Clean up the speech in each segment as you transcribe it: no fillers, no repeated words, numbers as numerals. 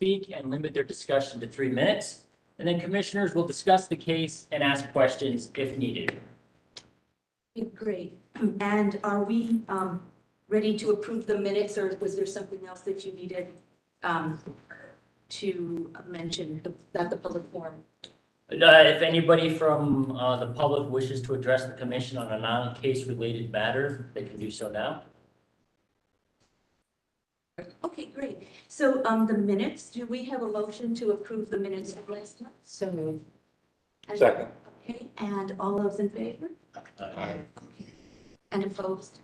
speak and limit their discussion to 3 minutes. And then commissioners will discuss the case and ask questions if needed. Great. And are we ready to approve the minutes, or was there something else that you needed to mention that the public forum? If anybody from the public wishes to address the commission on a non-case related matter, they can do so now. Okay, great. So the minutes, do we have a motion to approve the minutes of last month? So moved. Second. Okay, and all those in favor? Aye. And opposed?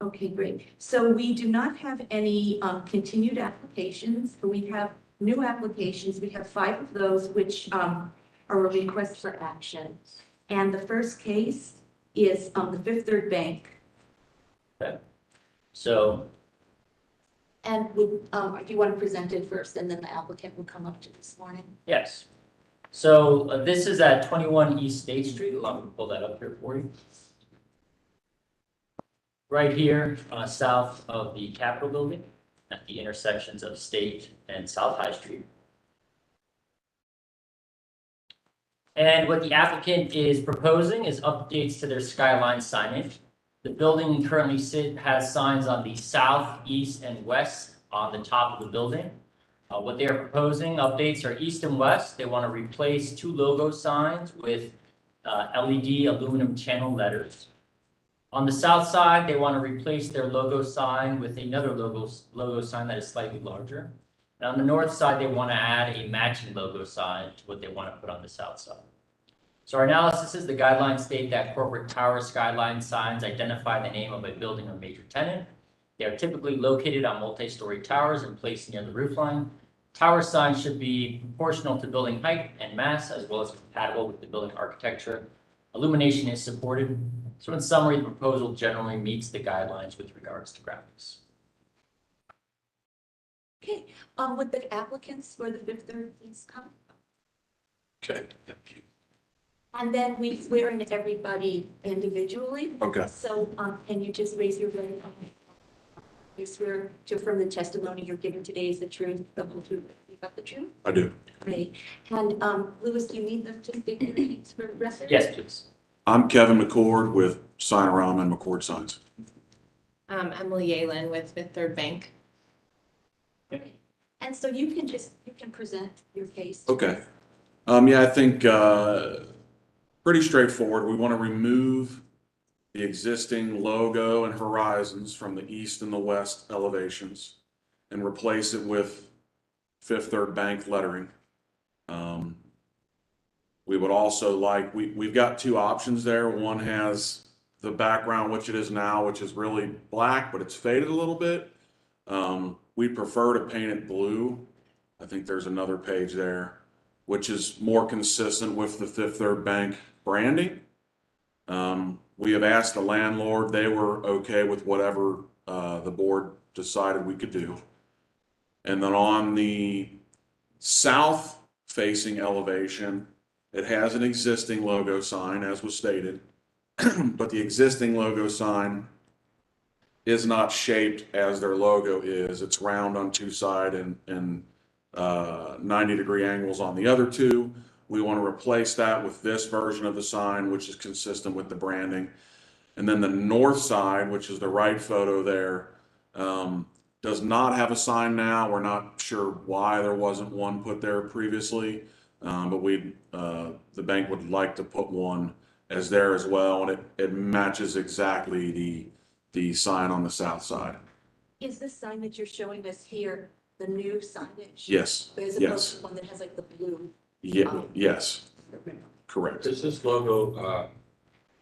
Okay, great. So we do not have any continued applications. We have new applications. We have 5 of those which are a request for action. And the first case is the Fifth Third Bank. Okay. So, And would, do you want to present it first, and then the applicant will come up to this morning? yes. So this is at 21 East State Street. Allow me to pull that up here for you. Right here, south of the Capitol Building, at the intersections of State and South High Street. And what the applicant is proposing is updates to their skyline signage. The building currently has signs on the south, east, and west on the top of the building. What they are proposing updates are east and west. They want to replace 2 logo signs with LED aluminum channel letters. On the south side, they want to replace their logo sign with another logo sign that is slightly larger. And on the north side, they want to add a matching logo sign to what they want to put on the south side. So our analysis is the guidelines state that corporate tower skyline signs identify the name of a building or major tenant. They are typically located on multi-story towers and placed near the roofline. Tower signs should be proportional to building height and mass, as well as compatible with the building architecture. Illumination is supported. So in summary, the proposal generally meets the guidelines with regards to graphics. Okay, would the applicants for the Fifth Third please come? Okay, thank you. And then we swear in everybody individually. Okay. So can you just raise your right hand? You swear to affirm the testimony you're giving today is the truth, the whole truth, you got the truth? I do. Great. And Louis, do you need them to state your names for record? Yes, please. I'm Kevin McCord with Signorama and McCord Signs. Emily Yalen with Fifth Third Bank. Great. And so you can present your case. Okay. Yeah, I think pretty straightforward. We want to remove the existing logo and horizons from the east and the west elevations and replace it with Fifth Third Bank lettering. We would also like, we've got 2 options there. One has the background, which it is now, which is really black, but it's faded a little bit. We prefer to paint it blue. I think there's another page there, which is more consistent with the Fifth Third Bank branding. We have asked the landlord, they were okay with whatever the board decided we could do. And then on the south facing elevation, it has an existing logo sign, as was stated, but the existing logo sign is not shaped as their logo is. It's round on 2 sides and 90-degree angles on the other 2. We want to replace that with this version of the sign, which is consistent with the branding. And then the north side, which is the right photo there, does not have a sign now. We're not sure why there wasn't one put there previously, but the bank would like to put one as there as well, and it matches exactly the sign on the south side. Is this sign that you're showing us here the new signage? Yes. As opposed to the one that has like the blue? Yeah. Yes. Correct. Is this logo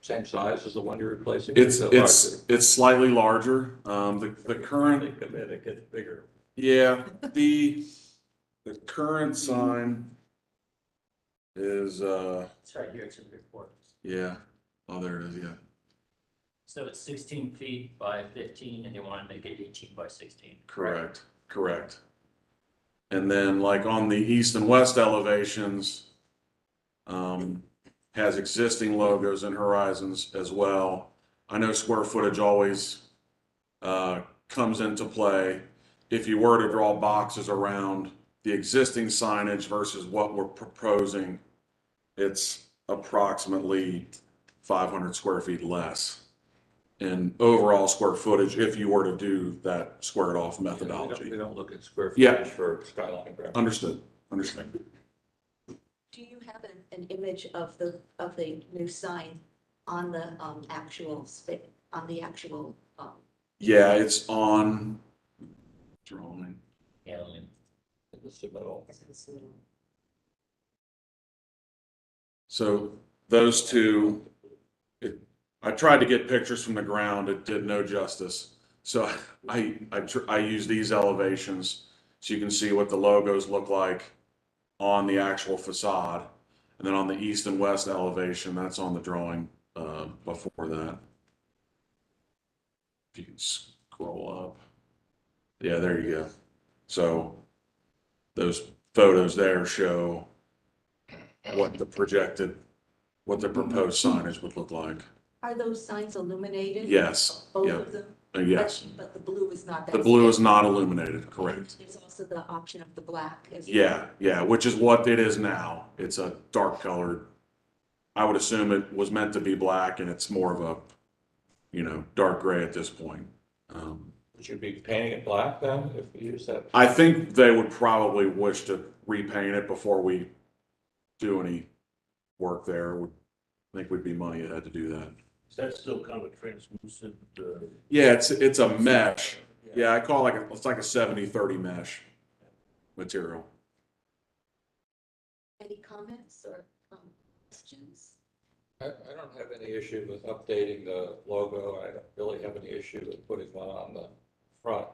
same size as the one you're replacing? It's slightly larger. The current. It gets bigger. Yeah. The current sign is It's right here, it's in report. yeah. Oh, there it is. Yeah. So it's 16 feet by 15, and they want to make it 18 by 16. Correct. Correct. And then like on the east and west elevations, has existing logos and horizons as well. I know square footage always comes into play. if you were to draw boxes around the existing signage versus what we're proposing, it's approximately 500 square feet less in overall square footage if you were to do that squared off methodology. We don't look at square Yeah. footage for skyline. graphics. Understood. Understood. Do you have an image of the new sign on the actual on the actual? Yeah, it's on drawing. Yeah, I mean, In the submittal. So those two, I tried to get pictures from the ground. It did no justice. So I use these elevations so you can see what the logos look like on the actual facade. And then on the east and west elevation, that's on the drawing before that. If you can scroll up. Yeah, there you go. So those photos there show what the proposed signage would look like. Are those signs illuminated? Yes, Both yeah, of them? yes. But the blue is not that. The blue is standard. not illuminated, correct. There's also the option of the black as well. Yeah, yeah, which is what it is now. It's a dark colored. I would assume it was meant to be black and it's more of a, dark gray at this point. Would you be painting it black then if we use that? I think they would probably wish to repaint it before we do any work there. I think we'd be money ahead to do that. Is that still kind of a translucent? Yeah, it's a mesh. Yeah, I call it it's like a 70-30 mesh material. Any comments or questions? I don't have any issue with updating the logo. I don't really have any issue with putting one on the front.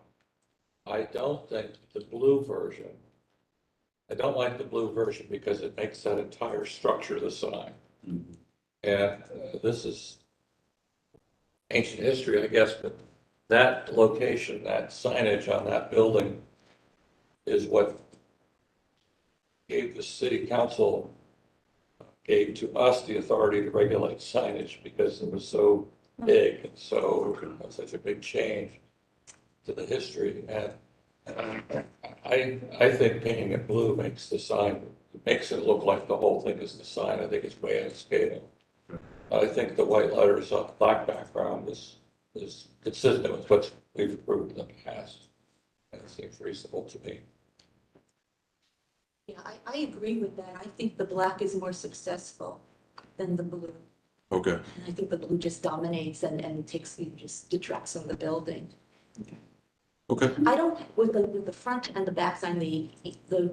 I don't think the blue version, I don't like the blue version because it makes that entire structure the sign. Mhm. And this is ancient history, I guess, but that location, that signage on that building is what gave the city council, gave to us the authority to regulate signage because it was so big and so, such a big change to the history. And I think painting it blue makes the sign, it makes it look like the whole thing is the sign. I think it's way out of scale. I think the white letters on the black background is consistent with what we've approved in the past. And it seems reasonable to me. Yeah, I agree with that. I think the black is more successful than the blue. Okay. And I think the blue just dominates and just detracts from the building. Okay. I don't, with the front and the back sign, the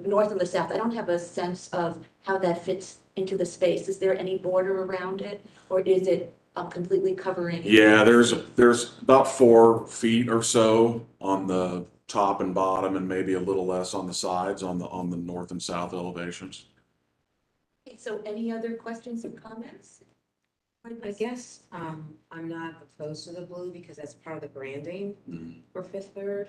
north and the south, I don't have a sense of how that fits into the space. Is there any border around it, or is it completely covering? Yeah, there's about 4 feet or so on the top and bottom, and maybe a little less on the sides on the north and south elevations. Okay, so any other questions or comments? I guess I'm not opposed to the blue because that's part of the branding Mhm. for Fifth Third.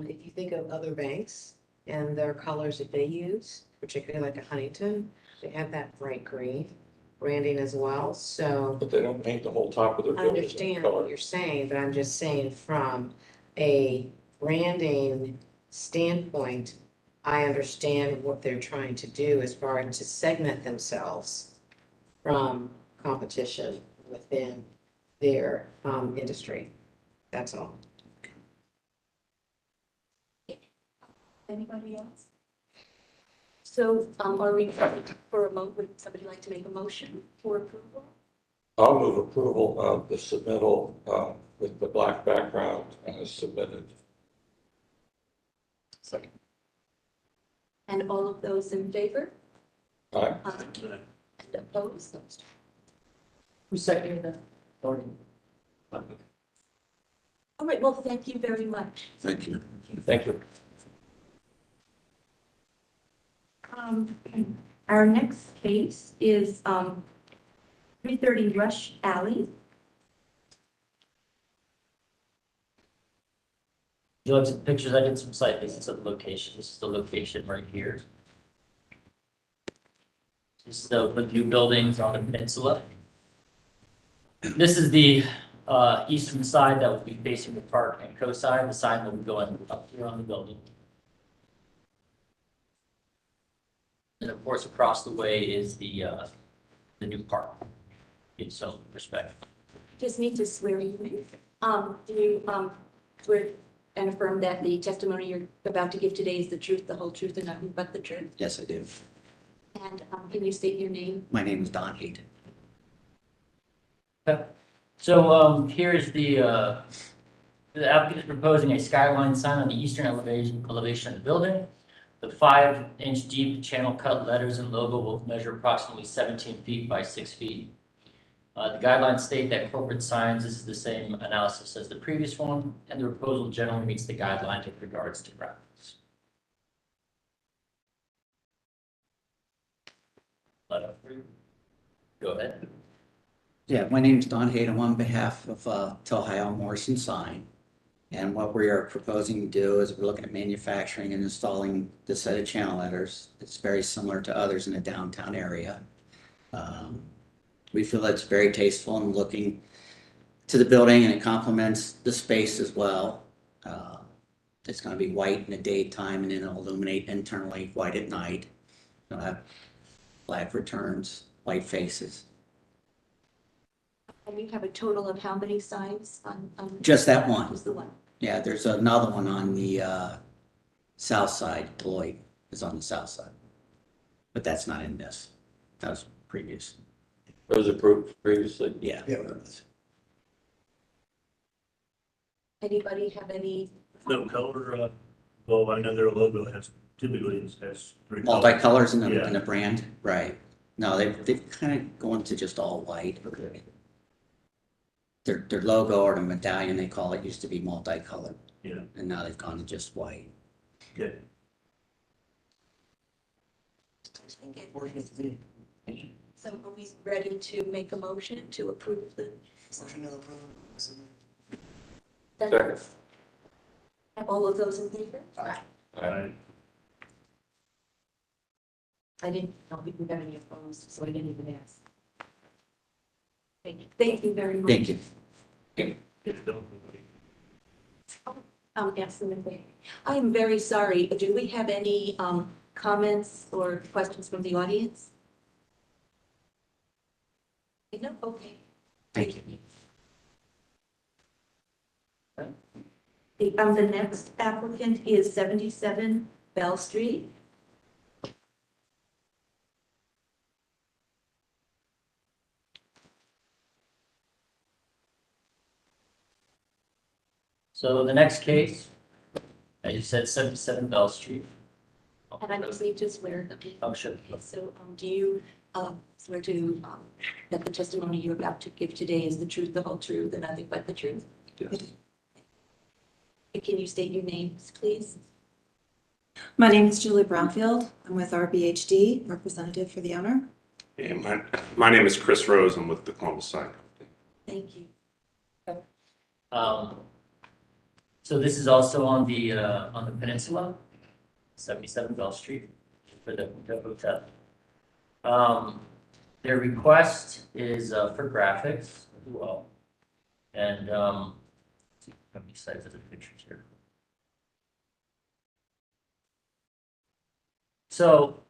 If you think of other banks and their colors that they use, particularly like a Huntington, they have that bright green branding as well. So But they don't paint the whole top of their I building. understand what you're saying, but I'm just saying from a branding standpoint, I understand what they're trying to do as far as to segment themselves from competition within their industry. That's all. Anybody else? So are we for a vote? Would somebody like to make a motion for approval? I'll move approval of the submittal with the black background as submitted. second. And all of those in favor? Aye. And opposed? Who's seconding that? Or- All right, well, thank you very much. Thank you. Thank you. Our next case is 330 Rush Alley. You looked at the pictures, I did some site visits of the location. This is the location right here. This is the new buildings on the peninsula. This is the eastern side that will be facing the park and co-side. The sign will be going up here on the building. And of course, across the way is the new park. In some perspective. Just need to swear you in. Do you, swear and affirm that the testimony you're about to give today is the truth, the whole truth, and nothing but the truth? Yes, I do. And, can you state your name? My name is Don Hayden. So here's the applicant is proposing a skyline sign on the eastern elevation of the building. The 5-inch deep channel cut letters and logo will measure approximately 17 feet by 6 feet. The guidelines state that corporate signs, this is the same analysis as the previous one, and the proposal generally meets the guidelines with regards to graphics. Go ahead. Yeah, my name is Don Hayden. I'm on behalf of Ohio Morrison Sign. And what we are proposing to do is we're looking at manufacturing and installing this set of channel letters. It's very similar to others in the downtown area. We feel it's very tasteful and looking to the building, and it complements the space as well. It's going to be white in the daytime and then it'll illuminate internally white at night. It'll have black returns, white faces. And you have a total of how many signs on? Just that one. Just the one. Yeah, there's another one on the south side. Deloitte is on the south side. But that's not in this. That was previous. It was approved previously. Yeah. Anybody have any? No color, well, I know their logo typically has 3 colors. Multi-colors in Yeah. the brand, right. No, they've kind of gone to just all white. Their logo or the medallion, they call it, used to be multicolored. Yeah. And now they've gone to just white. Okay. So are we ready to make a motion to approve the? Second. Have all of those in favor? Alright. I didn't know if we got any opposed, so I didn't even ask. Thank you very much. Thank you. Ask them in favor. I am very sorry. Do we have any comments or questions from the audience? No? Okay. Thank you. The next applicant is 77 Bell Street. So the next case, as you said, 77 Bell Street. And I just need to swear them. Oh, sure. So do you swear to that the testimony you're about to give today is the truth, the whole truth, and nothing but the truth? Yes. Can you state your names, please? My name is Julie Brownfield. I'm with RBHD, representative for the owner. Hey, my name is Chris Rose. I'm with the Columbus Sign Company. Thank you. So this is also on the peninsula, 77 Bell Street for the hotel. Their request is for graphics as well. And let me cite the pictures here. So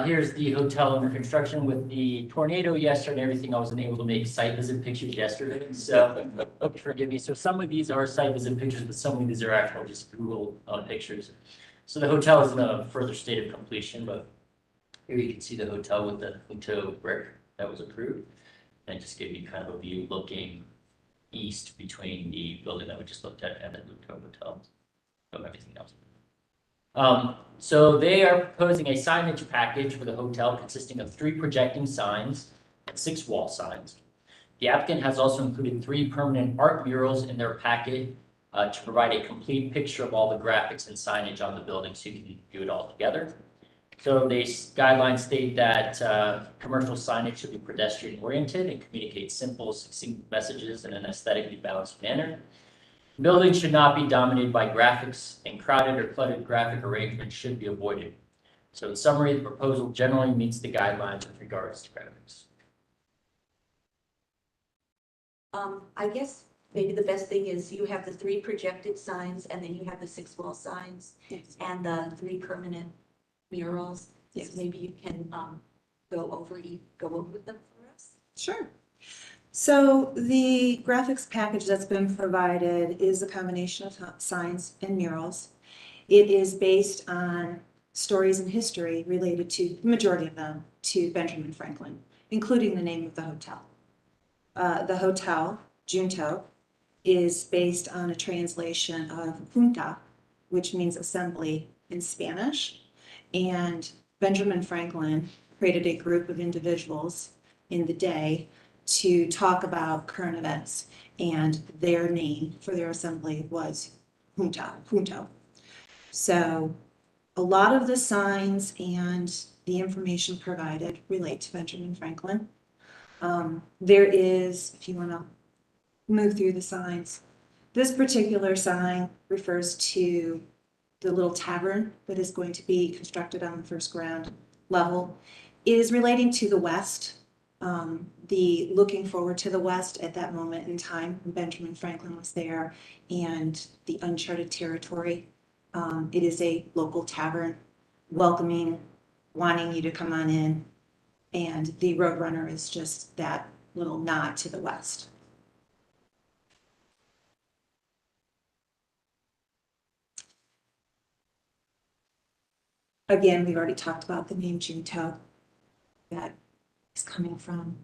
here's the hotel under construction. With the tornado yesterday and everything, I wasn't able to make site visit pictures yesterday, so forgive me. So some of these are site visit pictures, but some of these are actual just Google pictures. So the hotel is in a further state of completion, but here you can see the hotel with the Junto brick that was approved. And just give you kind of a view looking east between the building that we just looked at and the Junto Hotel of everything else. So they are proposing a signage package for the hotel consisting of 3 projecting signs and 6 wall signs. The applicant has also included 3 permanent art murals in their packet to provide a complete picture of all the graphics and signage on the building so you can view it all together. So the guidelines state that commercial signage should be pedestrian oriented and communicate simple, succinct messages in an aesthetically balanced manner. Buildings should not be dominated by graphics, and crowded or cluttered graphic arrangements should be avoided. So in summary, the proposal generally meets the guidelines with regards to graphics. I guess maybe the best thing is you have the 3 projected signs and then you have the 6 wall signs Yes. and the 3 permanent murals. Yes. So maybe you can go over them for us. Sure. So the graphics package that's been provided is a combination of signs and murals. It is based on stories and history related to, the majority of them, to Benjamin Franklin, including the name of the hotel. The hotel, Junto, is based on a translation of junta, which means assembly in Spanish. And Benjamin Franklin created a group of individuals in the day to talk about current events, and their name for their assembly was Junto. So a lot of the signs and the information provided relate to Benjamin Franklin. There is, if you want to move through the signs, this particular sign refers to the little tavern that is going to be constructed on the first ground level. It is relating to the west, the looking forward to the west at that moment in time when Benjamin Franklin was there, and the uncharted territory. It is a local tavern welcoming, wanting you to come on in, and the Roadrunner is just that little nod to the west. Again, we've already talked about the name Junto that is coming from.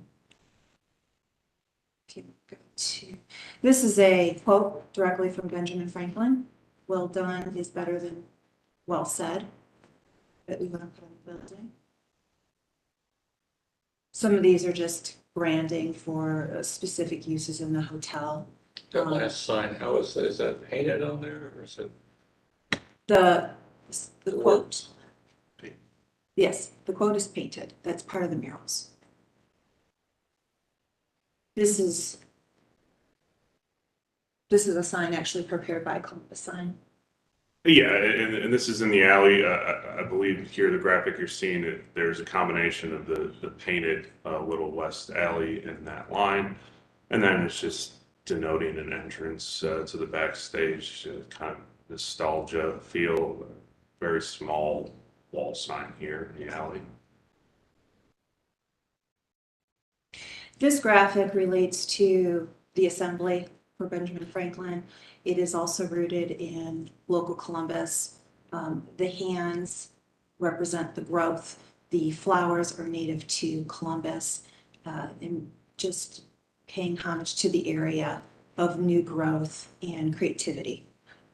Okay, go to, this is a quote directly from Benjamin Franklin. Well done is better than well said, that we want to put on the building. Some of these are just branding for specific uses in the hotel. That last sign, how is that painted on there, or is it? The quote, Paint. yes, the quote is painted. That's part of the murals. This is a sign actually prepared by Columbus Sign. Yeah, and this is in the alley. I believe here the graphic you're seeing, there's a combination of the painted little west alley in that line. And then it's just denoting an entrance to the backstage, kind of nostalgia feel. Very small wall sign here in the alley. This graphic relates to the assembly for Benjamin Franklin. It is also rooted in local Columbus. The hands represent the growth. The flowers are native to Columbus, and just paying homage to the area of new growth and creativity.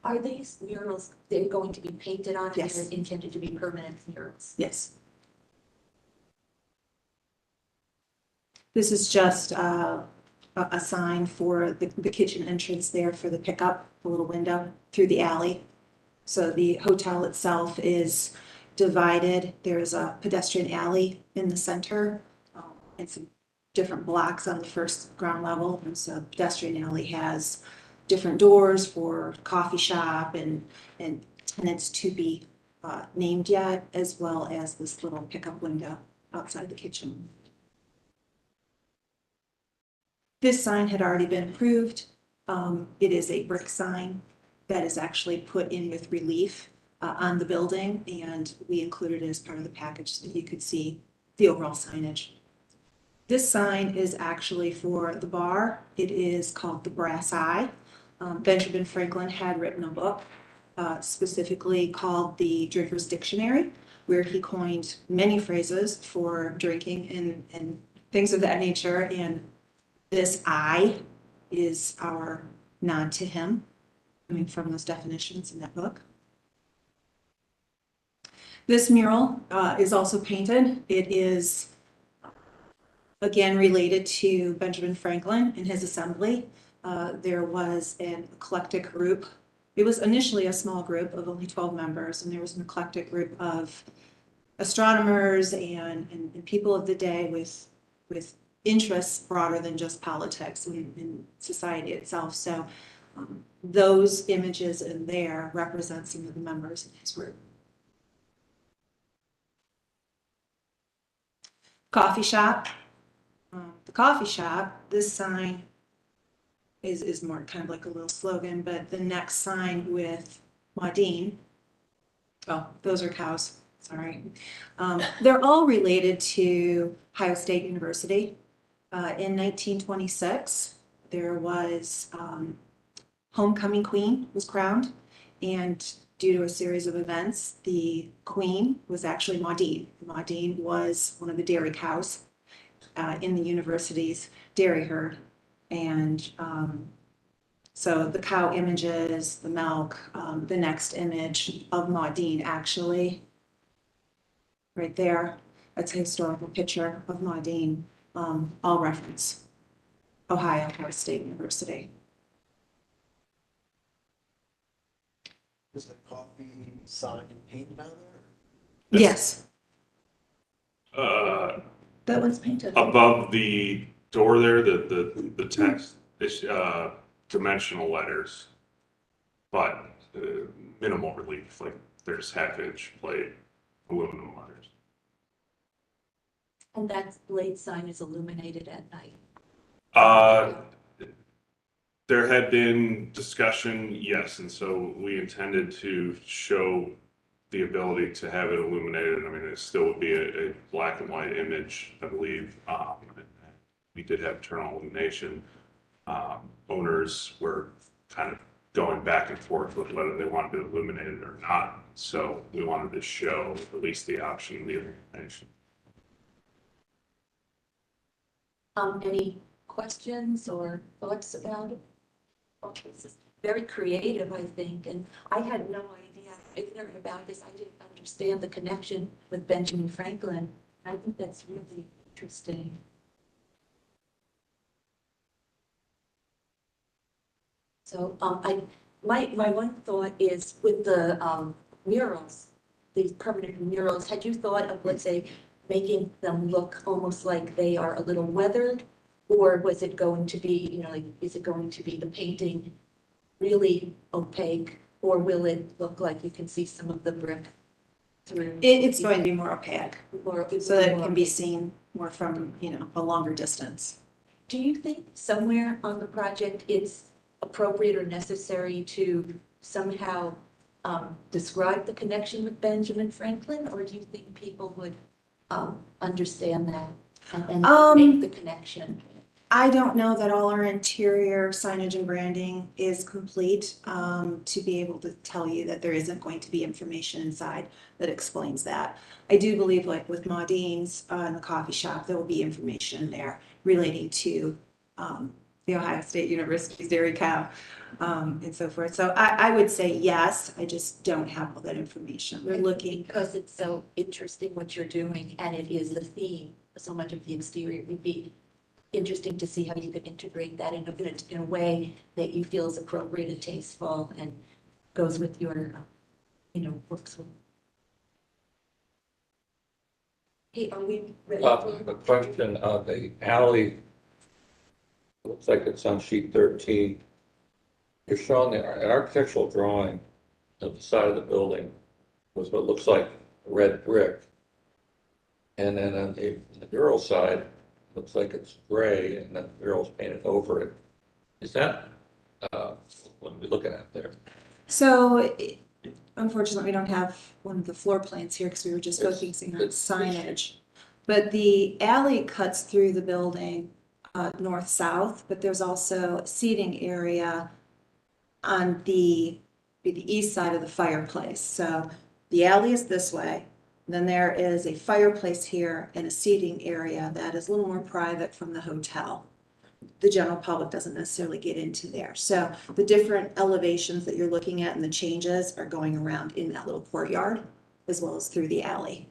Are these murals, they're going to be painted on and Yes. they're intended to be permanent murals? Yes. This is just a sign for the kitchen entrance there for the pickup, the little window through the alley. So the hotel itself is divided. There's a pedestrian alley in the center, and some different blocks on the first ground level. And so pedestrian alley has different doors for coffee shop and tenants to be named yet, as well as this little pickup window outside the kitchen. This sign had already been approved. It is a brick sign that is actually put in with relief on the building, and we included it as part of the package so that you could see the overall signage. This sign is actually for the bar. It is called the Brass Eye. Benjamin Franklin had written a book specifically called the Drinker's Dictionary, where he coined many phrases for drinking and things of that nature. And this eye is our nod to him, coming from those definitions in that book. This mural is also painted. It is, again, related to Benjamin Franklin and his assembly. There was an eclectic group. It was initially a small group of only 12 members, and there was an eclectic group of astronomers and people of the day with interests broader than just politics and society itself. So those images in there represent some of the members in his group. Coffee shop. The coffee shop, this sign is more kind of like a little slogan, but the next sign with Maudine, oh, those are cows, sorry. They're all related to Ohio State University. In 1926, there was homecoming queen was crowned, and due to a series of events, the queen was actually Maudine. Maudine was one of the dairy cows in the university's dairy herd. And so the cow images, the milk, the next image of Maudine actually, right there, that's a historical picture of Maudine, all reference Ohio State University. Is the coffee sign painted on there? Yes, Uh, That one's painted. above the door there, the text is, dimensional letters, but minimal relief, like there's half-inch plate aluminum letters. And that blade sign is illuminated at night. There had been discussion, yes, and so we intended to show the ability to have it illuminated. I mean, it still would be a black and white image, I believe. We did have internal illumination. Owners were kind of going back and forth with whether they wanted it illuminated or not. So we wanted to show at least the option of the illumination. Any questions or thoughts about it? Well, this is very creative, I think, and I had no idea, ignorant about this, I didn't understand the connection with Benjamin Franklin. I think that's really interesting. So, my one thought is with the murals, these permanent murals, had you thought of, let's say, making them look almost like they are a little weathered? Or was it going to be, you know, like, is it going to be the painting really opaque? Or will it look like you can see some of the brick through? it's going to be more opaque, Or so that it can be seen more from, a longer distance. Do you think somewhere on the project it's appropriate or necessary to somehow describe the connection with Benjamin Franklin? Or do you think people would understand that and make the connection? I don't know that all our interior signage and branding is complete, to be able to tell you that there isn't going to be information inside that explains that. I do believe, like with Maudine's in the coffee shop, there will be information there relating to the Ohio State University's dairy cow, and so forth. So I would say yes, I just don't have all that information. We're looking. Because it's so interesting what you're doing, and it is the theme, so much of the exterior. It would be interesting to see how you could integrate that in a way that you feel is appropriate and tasteful and goes with your, works with. Hey, are we ready? A question, the alley, looks like it's on sheet 13. You're showing an architectural drawing of the side of the building with what looks like red brick. And then on the mural side, looks like it's gray and then the mural's painted over it. Is that what are we looking at there? So unfortunately, we don't have one of the floor plans here because we were just focusing on signage. But the alley cuts through the building north-south, but there's also a seating area on the east side of the fireplace. So the alley is this way. Then there is a fireplace here and a seating area that is a little more private from the hotel. The general public doesn't necessarily get into there. So the different elevations that you're looking at and the changes are going around in that little courtyard as well as through the alley.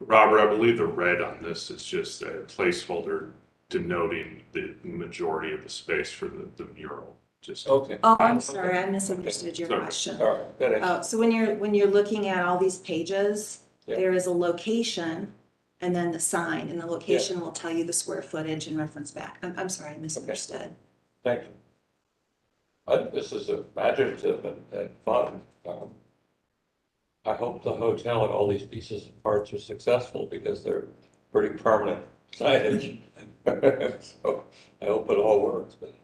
Robert, I believe the red on this is just a placeholder denoting the majority of the space for the mural. Just Okay. Oh, I'm sorry, I misunderstood your Sorry. question. All right, that is, So when you're looking at all these pages, Yeah. there is a location and then the sign, and the location will tell you the square footage and reference back. I'm sorry, I misunderstood. thank you. This is imaginative and fun. I hope the hotel and all these pieces and parts are successful because they're pretty permanent signage. So I hope it all works. But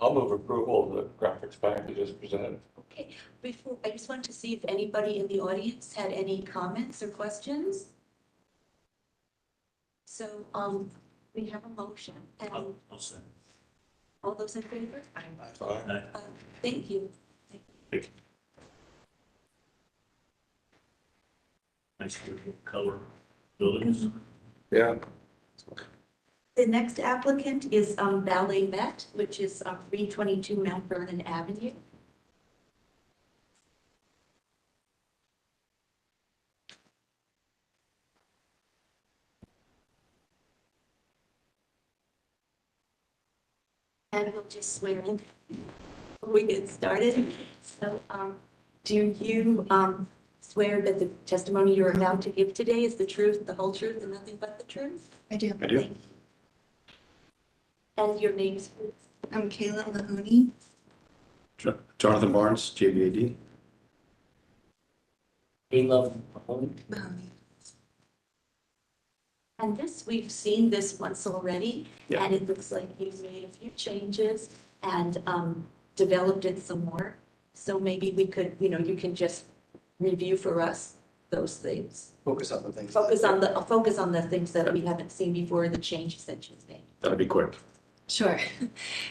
I'll move approval of the graphics package as presented. Okay, before, I just wanted to see if anybody in the audience had any comments or questions. So, we have a motion, and I'll say. all those in favor? Aye. Thank you. Nice color buildings. Yeah, The next applicant is Ballet Met, which is 322 Mount Vernon Avenue. And we'll just swear in before we get started. So, do you swear that the testimony you're about to give today is the truth, the whole truth, and nothing but the truth? I do. Thank you. And your names, please? I'm Kayla Lahoney. Jonathan Barnes, JBAD. Caleb. Mahoney. And this, we've seen this once already, Yeah. and it looks like you've made a few changes and developed it some more. So maybe we could, you can just review for us those things. Focus on the things. Focus on the things that we haven't seen before, the changes that you've made. That'll be quick. Sure.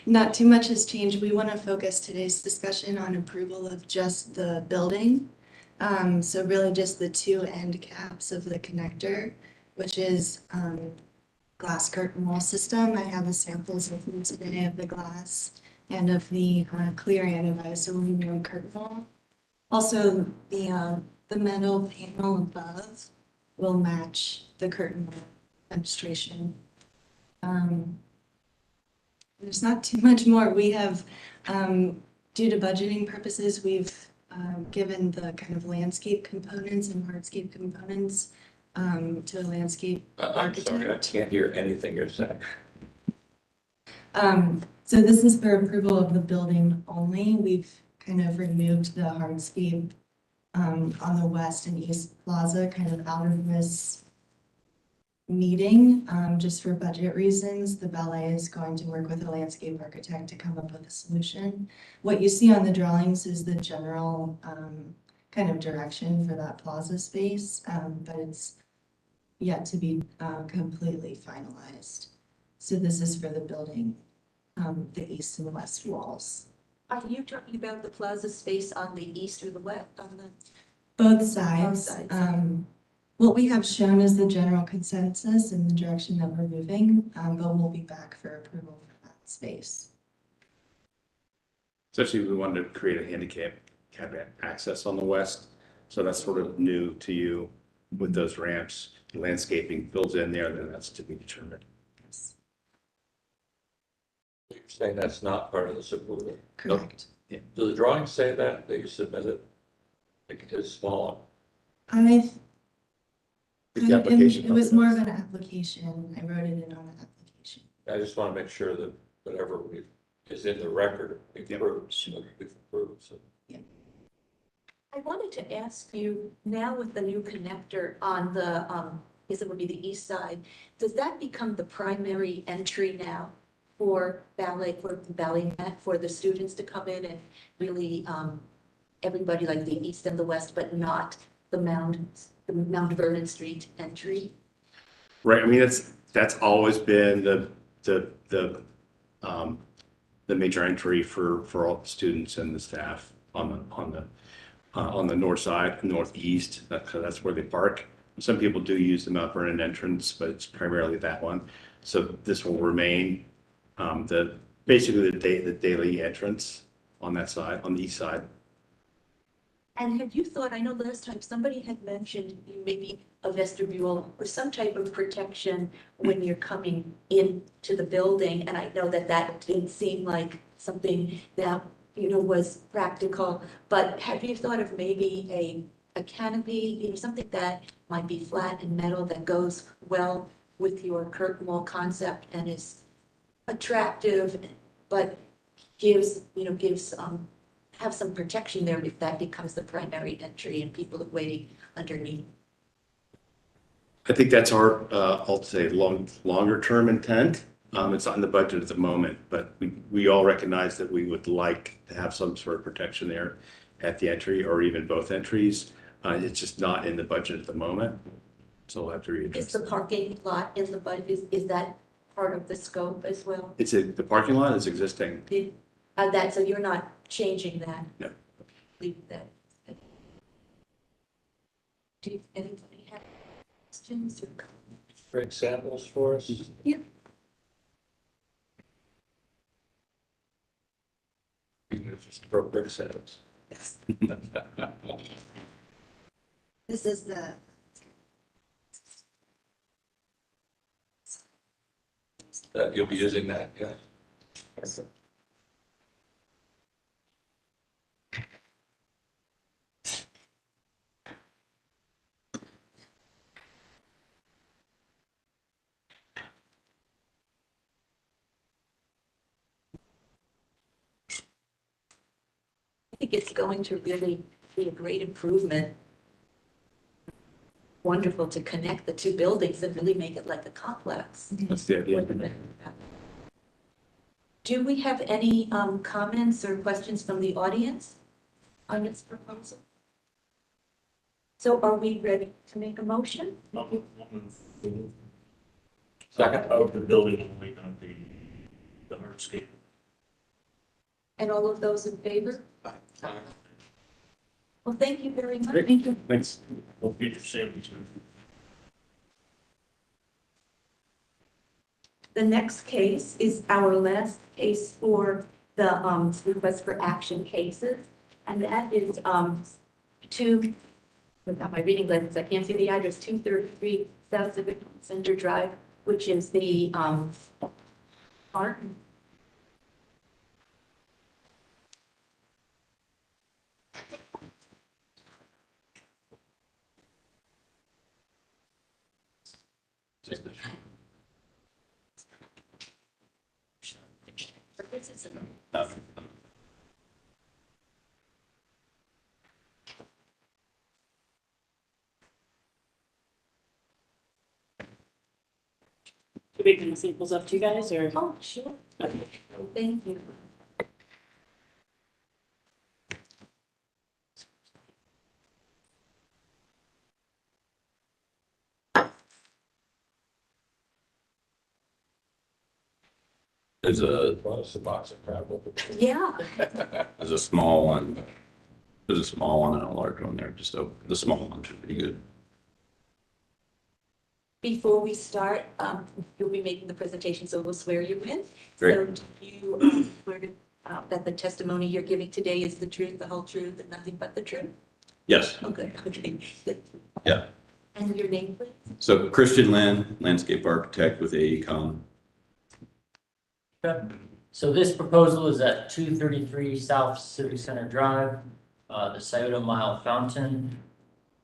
Not too much has changed. We want to focus today's discussion on approval of just the building. So really just the two end caps of the connector, which is glass curtain wall system. I have a samples with me today of the glass and of the clear anodized aluminum curtain wall. Also, the metal panel above will match the curtain wall fenestration. There's not too much more. We have, due to budgeting purposes, we've given the kind of landscape components and hardscape components to a landscape I'm sorry, I architect. can't hear anything you're saying. So this is for approval of the building only. We've kind of removed the hardscape on the west and east plaza, kind of out of this meeting, just for budget reasons. The ballet is going to work with a landscape architect to come up with a solution. What you see on the drawings is the general kind of direction for that plaza space, but it's yet to be completely finalized. So this is for the building, the east and west walls. Are you talking about the plaza space on the east or the west, on the? Both sides. sides. What we have shown is the general consensus in the direction that we're moving, but we'll be back for approval for that space. Essentially, we wanted to create a handicap access on the west. So that's sort of new to you with those ramps. Landscaping fills in there, then that's to be determined. Yes. You're saying that's not part of this approval? Correct. Do the drawings say that you submitted? Like it is small. I've The application It was comes more up. of an application. I wrote it in on the application. I just want to make sure that whatever is in the record, we've approved, we've approved, so. I wanted to ask you, now with the new connector on the, is it would be the east side, does that become the primary entry now for ballet net, for the students to come in and really, everybody like the east and the west, but not the Mount Vernon Street entry? Right, I mean, that's always been the major entry for all the students and the staff on the north side, northeast. That's where they park. Some people do use the Mount Vernon entrance, but it's primarily that one. So this will remain basically the daily entrance on that side, on the east side. And had you thought, I know last time somebody had mentioned maybe a vestibule or some type of protection when you're coming into the building, and I know that didn't seem like something that, was practical, but have you thought of maybe a canopy, something that might be flat and metal that goes well with your curtain wall concept and is attractive, but have some protection there if that becomes the primary entry and people are waiting underneath? I think that's our, I'll say, longer term intent. It's not in the budget at the moment, but we all recognize that we would like to have some sort of protection there at the entry or even both entries. It's just not in the budget at the moment. So we'll have to readdress. Is the that. parking lot in the budget, is that part of the scope as well? The parking lot is existing. So you're not changing that? No. Leave that. Do anybody have questions or comments? For examples for us? Yeah. Just for quick setups. This is the, That you'll be using that, yeah. I think it's going to really be a great improvement. Wonderful to connect the two buildings and really make it like a complex. That's the idea. Do we have any comments or questions from the audience on this proposal? So are we ready to make a motion? Second. Of the building, only not the hardscape. And all of those in favor? Well, thank you very much. Great. Thank you. Thanks. Don't get your sandwich. The next case is our last case for the request for action cases. And that is without my reading glasses, I can't see the address, 233 South Civic Center Drive, which is the park. Should we bring the samples up to you guys, or? Oh, sure. Thank you. There's a Box of gravel. Yeah. there's a small one. There's a small one and a large one there. Just the small one should be good. Before we start, you'll be making the presentation, so we'll swear you in. Great. So do you swear that the testimony you're giving today is the truth, the whole truth, and nothing but the truth? Yes. Oh, good. Okay. Yeah. And your name, please? So Christian Lin, landscape architect with AECom. Okay. So this proposal is at 233 South Civic Center Drive, the Scioto Mile Fountain,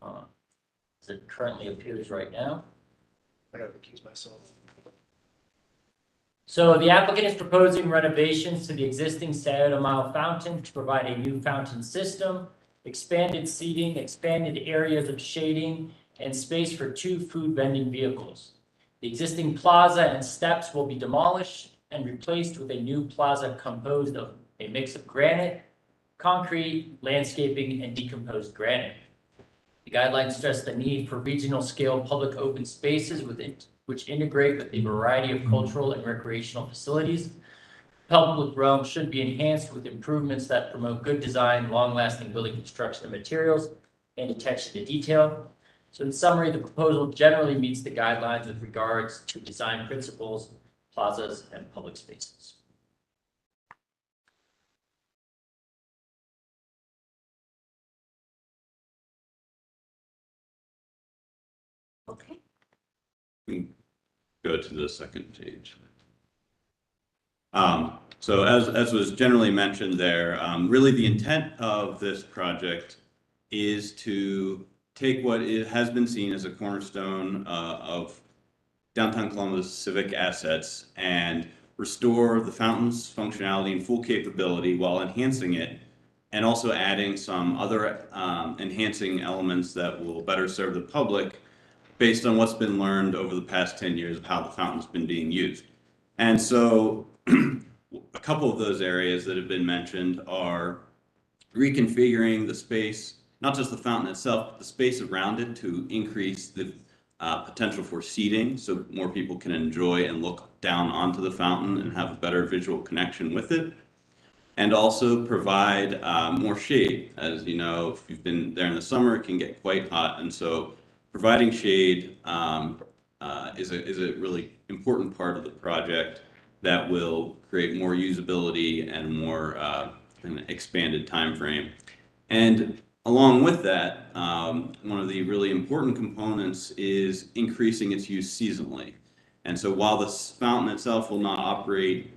as it currently appears right now. I gotta recuse myself. So the applicant is proposing renovations to the existing Scioto Mile Fountain to provide a new fountain system, expanded seating, expanded areas of shading, and space for 2 food vending vehicles. The existing plaza and steps will be demolished and replaced with a new plaza composed of a mix of granite, concrete, landscaping, and decomposed granite. The guidelines stress the need for regional scale public open spaces which integrate with a variety of cultural and recreational facilities. Public realm should be enhanced with improvements that promote good design, long-lasting building construction and materials, and attention to detail. So in summary, the proposal generally meets the guidelines with regards to design principles, plazas, and public spaces. Okay. Go to the second page. So as was generally mentioned there, really the intent of this project is to take what has been seen as a cornerstone of downtown Columbus civic assets and restore the fountain's functionality and full capability while enhancing it, and also adding some other enhancing elements that will better serve the public based on what's been learned over the past 10 years of how the fountain's been being used. And so a couple of those areas that have been mentioned are reconfiguring the space, not just the fountain itself, but the space around it to increase the potential for seating so more people can enjoy and look down onto the fountain and have a better visual connection with it. And also provide more shade. As you know, if you've been there in the summer, it can get quite hot. And so providing shade is a really important part of the project that will create more usability and more an expanded time frame. And along with that, one of the really important components is increasing its use seasonally. And so while the fountain itself will not operate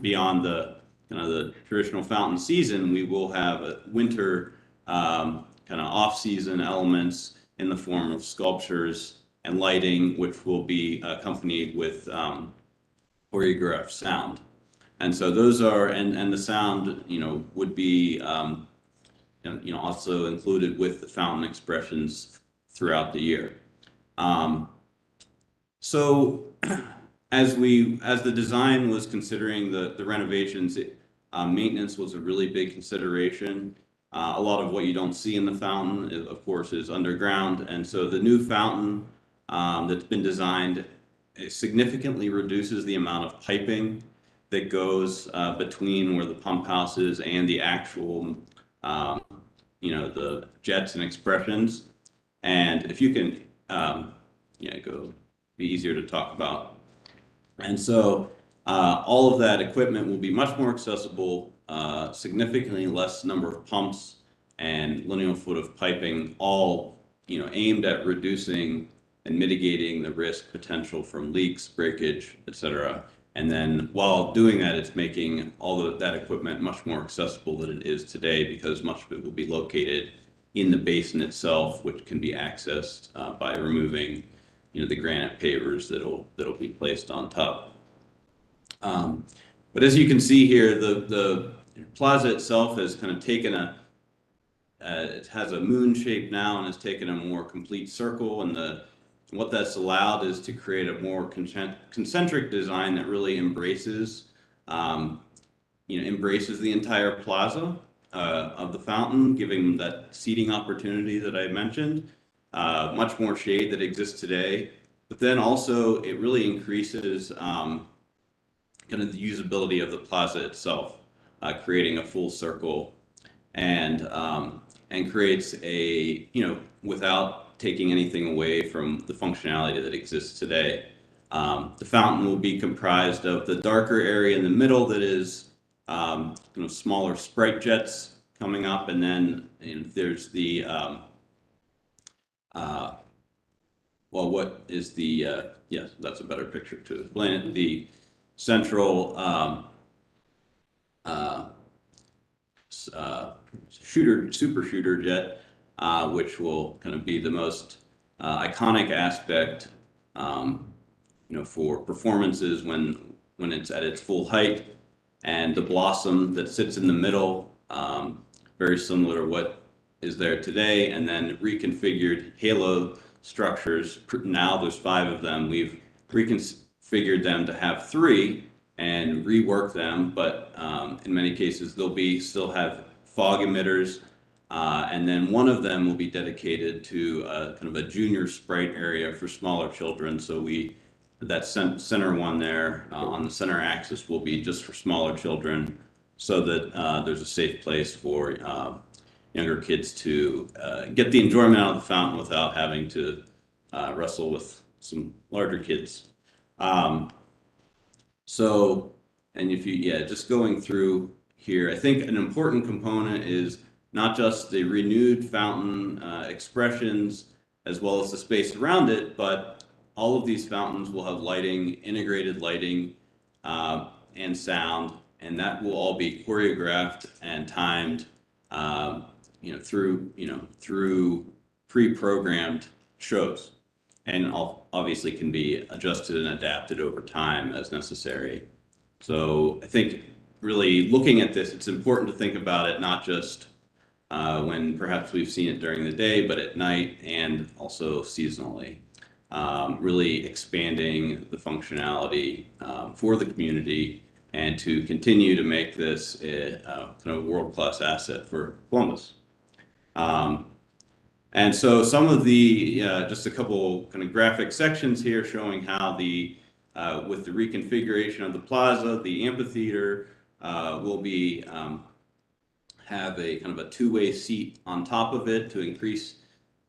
beyond the kind of the traditional fountain season, we will have a winter kind of off-season elements in the form of sculptures and lighting, which will be accompanied with choreographed sound. And so those are, and the sound, would be, also included with the fountain expressions throughout the year. So as the design was considering the renovations, maintenance was a really big consideration. A lot of what you don't see in the fountain, of course, is underground. And so the new fountain that's been designed, it significantly reduces the amount of piping that goes between where the pump house is and the actual, the jets and expressions. And if you can, go, be easier to talk about. And so all of that equipment will be much more accessible, significantly less number of pumps and lineal foot of piping, all aimed at reducing and mitigating the risk potential from leaks, breakage, etc. And then while doing that, it's making all of that equipment much more accessible than it is today, because much of it will be located in the basin itself, which can be accessed by removing the granite pavers that'll be placed on top. But as you can see here, the plaza itself has kind of taken it has a moon shape now and has taken a more complete circle. And what that's allowed is to create a more concentric design that really embraces the entire plaza of the fountain, giving that seating opportunity that I mentioned, much more shade that exists today. But then also it really increases kind of the usability of the plaza itself, creating a full circle and creates a, without taking anything away from the functionality that exists today. The fountain will be comprised of the darker area in the middle that is smaller sprite jets coming up, and then there's the what is the yes, that's a better picture to explain it. The central super shooter jet, which will kind of be the most iconic aspect, for performances when it's at its full height, and the blossom that sits in the middle, very similar to what is there today, and then reconfigured halo structures. Now there's 5 of them. We've reconfigured them to have 3 and rework them, but in many cases they'll still have fog emitters, and then one of them will be dedicated to kind of a junior sprite area for smaller children. So that center one there on the center axis will be just for smaller children, so that there's a safe place for younger kids to get the enjoyment out of the fountain without having to wrestle with some larger kids. So, and if just going through here, I think an important component is not just the renewed fountain expressions as well as the space around it, but all of these fountains will have lighting, integrated lighting, and sound, and that will all be choreographed and timed, through pre-programmed shows, and obviously can be adjusted and adapted over time as necessary. So I think really looking at this, it's important to think about it not just when perhaps we've seen it during the day, but at night and also seasonally. really expanding the functionality for the community and to continue to make this a kind of world-class asset for Columbus. And so some of the, just a couple kind of graphic sections here showing how with the reconfiguration of the plaza, the amphitheater will be have a kind of a two-way seat on top of it to increase,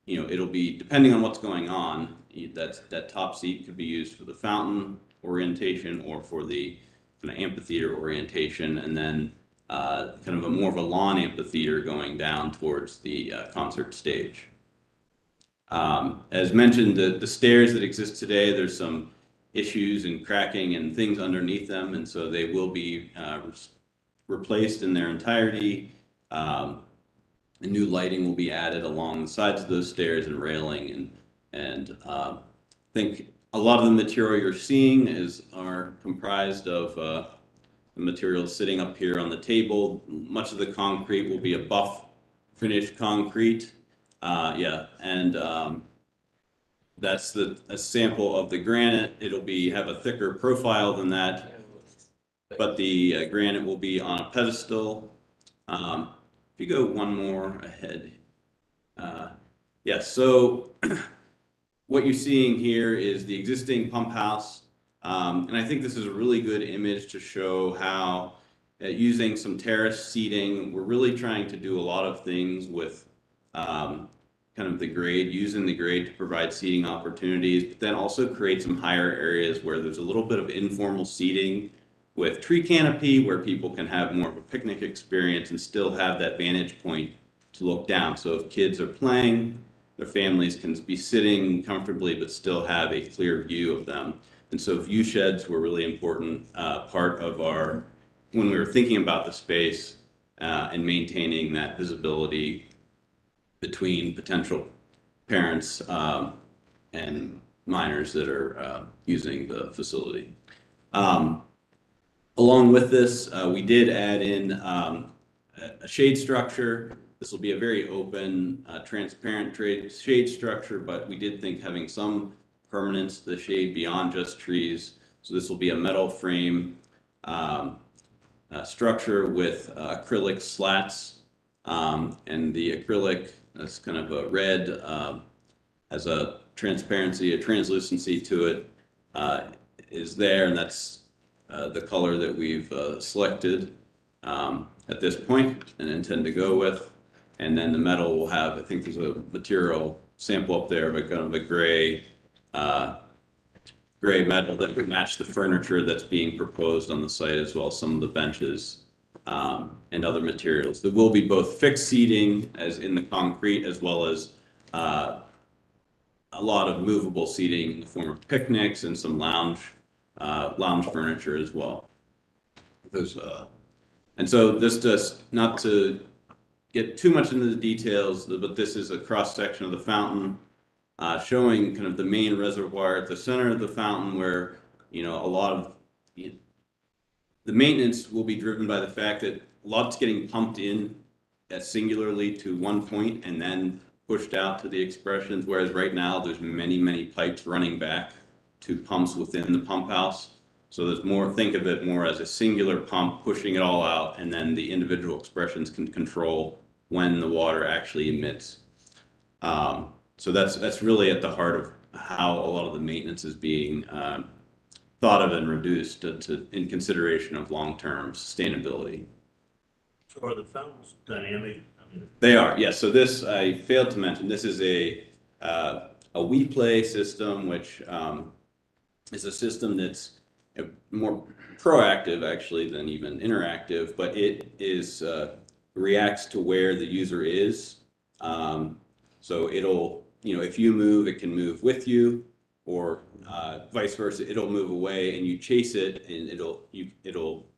it'll be, depending on what's going on, that top seat could be used for the fountain orientation or for the kind of amphitheater orientation, and then kind of more of a lawn amphitheater going down towards the concert stage. As mentioned, the stairs that exist today, there's some issues and cracking and things underneath them, and so they will be replaced in their entirety. New lighting will be added along the sides of those stairs and railing, and I think a lot of the material you're seeing are comprised of the materials sitting up here on the table. Much of the concrete will be a buff finished concrete. That's a sample of the granite. It'll have a thicker profile than that, but the granite will be on a pedestal. If you go one more ahead. So what you're seeing here is the existing pump house. And I think this is a really good image to show how using some terrace seating, we're really trying to do a lot of things with kind of the grade, using the grade to provide seating opportunities, but then also create some higher areas where there's a little bit of informal seating with tree canopy where people can have more of a picnic experience and still have that vantage point to look down. So if kids are playing, their families can be sitting comfortably but still have a clear view of them. And so view sheds were a really important part of when we were thinking about the space and maintaining that visibility between potential parents and minors that are using the facility. Along with this, we did add in a shade structure. This will be a very open, transparent shade structure, but we did think having some permanence to the shade beyond just trees. So this will be a metal frame structure with acrylic slats, and the acrylic that's kind of a red, has a transparency, a translucency to it, is there, and that's the color that we've selected at this point and intend to go with. And then the metal will have, I think there's a material sample up there, but kind of a gray metal that would match the furniture that's being proposed on the site, as well as some of the benches and other materials. There will be both fixed seating as in the concrete, as well as a lot of movable seating in the form of picnics and some lounge furniture as well. And so just not to get too much into the details, but this is a cross section of the fountain, showing kind of the main reservoir at the center of the fountain, where a lot of the maintenance will be driven by the fact that lots getting pumped in singularly to one point and then pushed out to the expressions, whereas right now there's many pipes running back to pumps within the pump house. So there's more, think of it more as a singular pump pushing it all out, and then the individual expressions can control when the water actually emits. So that's really at the heart of how a lot of the maintenance is being thought of and reduced in consideration of long-term sustainability. So are the fountains dynamic? They are, yes. So this, I failed to mention, this is a We Play system, which is a system that's more proactive actually than even interactive, but it is reacts to where the user is. So it'll, if you move, it can move with you, or vice versa. It'll move away and you chase it, and you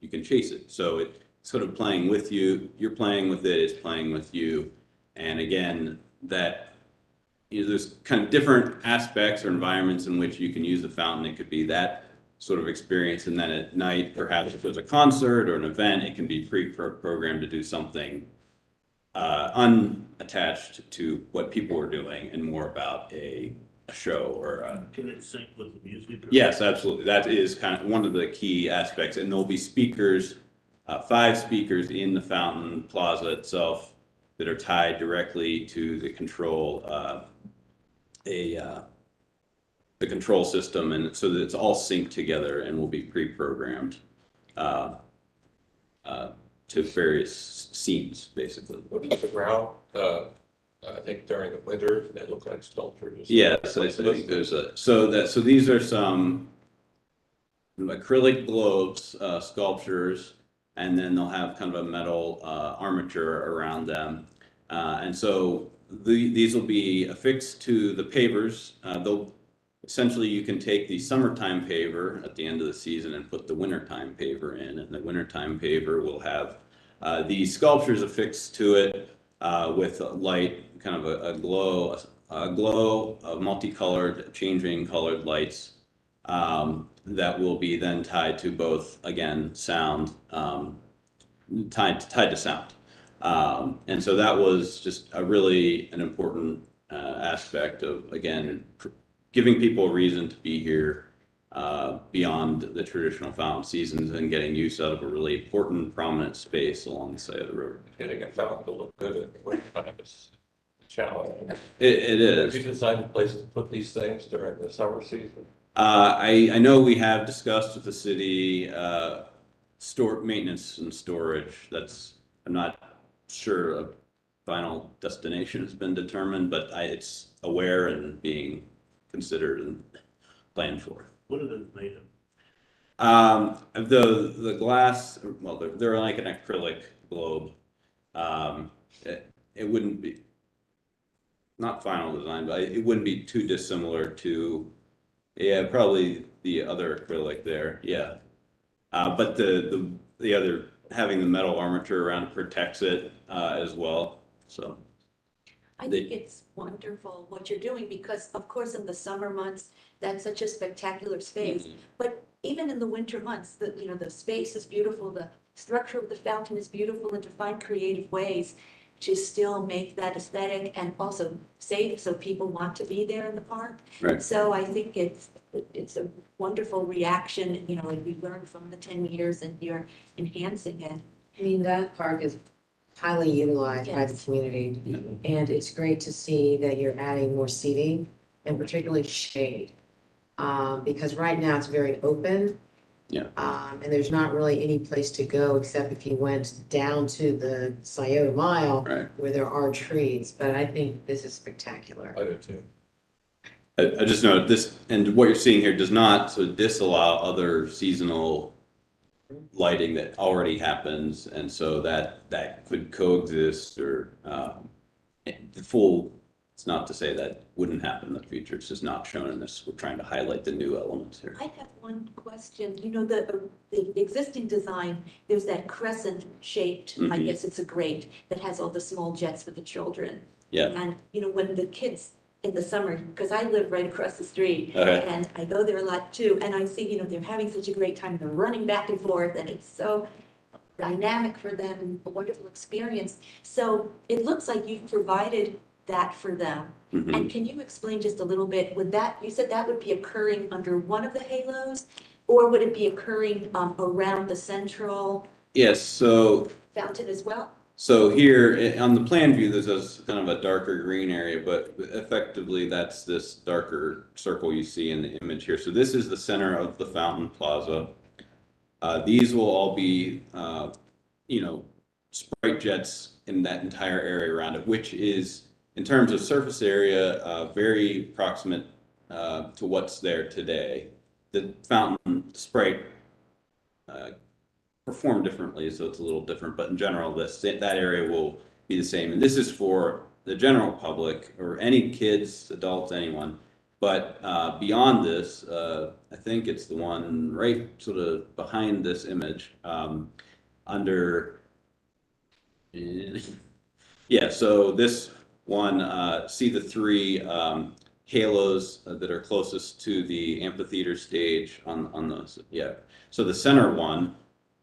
can chase it. So it's sort of playing with you. You're playing with it. It's playing with you. And again, that there's kind of different aspects or environments in which you can use the fountain. It could be that sort of experience, and then at night, perhaps if there's a concert or an event, it can be pre-programmed to do something unattached to what people are doing and more about a a show or a. Can it sync with the music? Yes, absolutely. That is kind of one of the key aspects, and there'll be speakers, 5 speakers in the fountain plaza itself that are tied directly to the control, the control system, and so that it's all synced together and will be pre-programmed uh, to various scenes, basically. What is the ground, I think during the winter, they look like sculptures. Yes, I think there's so these are some acrylic globes, sculptures, and then they'll have kind of a metal armature around them. And so these will be affixed to the pavers. They'll essentially, you can take the summertime paver at the end of the season and put the wintertime paver in, and the wintertime paver will have these sculptures affixed to it with light, kind of a glow of multicolored, changing colored lights that will be then tied to both, again, sound, tied to sound. And so that was just an important aspect of, again, giving people a reason to be here beyond the traditional fountain seasons and getting use out of a really important, prominent space along the side of the river. Getting a fountain to look good at the wintertime is a challenge. It is. Have you designed a place to put these things during the summer season? I know we have discussed with the city maintenance and storage. I'm not sure a final destination has been determined, but it's aware and being considered and planned for. What are those made of? The glass, well, they're like an acrylic globe. It wouldn't be, not final design, but it wouldn't be too dissimilar to, probably the other acrylic there, yeah. But the other, having the metal armature around it protects it as well, so. I think it's wonderful what you're doing because, of course, in the summer months, that's such a spectacular space. But even in the winter months, the space is beautiful, the structure of the fountain is beautiful, and to find creative ways to still make that aesthetic and also safe so people want to be there in the park. Right. So I think it's a wonderful reaction, and we learned from the 10 years and you're enhancing it. I mean, that park is highly utilized by the community. And it's great to see that you're adding more seating and particularly shade. Because right now it's very open. Yeah. And there's not really any place to go except if you went down to the Scioto Mile where there are trees. But I think this is spectacular. I do too. I just know this, and what you're seeing here does not sort of disallow other seasonal lighting that already happens, and so that could coexist or the full. It's not to say that wouldn't happen in the future. It's just not shown in this. We're trying to highlight the new elements here. I have one question. The existing design, there's that crescent shaped, I guess it's a grate that has all the small jets for the children. Yeah. And, when the kids in the summer, because I live right across the street Okay. and I go there a lot too, and I see, they're having such a great time. They're running back and forth and it's so dynamic for them and a wonderful experience. So it looks like you've provided that for them. And can you explain just a little bit, you said that would be occurring under one of the halos, or would it be occurring around the central Yes. So fountain as well? So here on the plan view, there's this kind of a darker green area, but effectively that's this darker circle you see in the image here. So this is the center of the fountain plaza. These will all be, Sprite jets in that entire area around it, which is, in terms of surface area, very proximate to what's there today. The fountain Sprite perform differently, so it's a little different, but in general, that area will be the same. And this is for the general public or any kids, adults, anyone. But beyond this, I think it's the one right sort of behind this image under, yeah, so this one, see the 3 halos that are closest to the amphitheater stage on those, yeah. So the center one,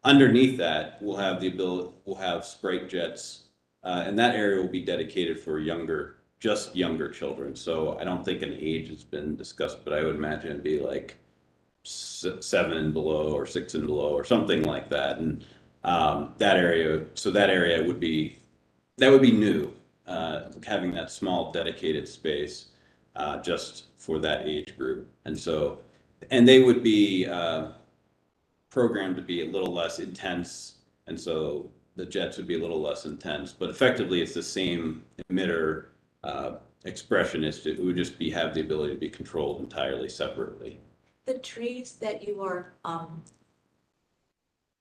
underneath that, we'll have Sprite jets, and that area will be dedicated for younger just younger children. So I don't think an age has been discussed, but I would imagine it'd be like 7 and below or 6 and below or something like that. And that area would be new, having that small dedicated space just for that age group. And they would be programmed to be a little less intense, and so the jets would be a little less intense. But effectively, it's the same emitter expressionist. It would just have the ability to be controlled entirely separately. The trees that you are,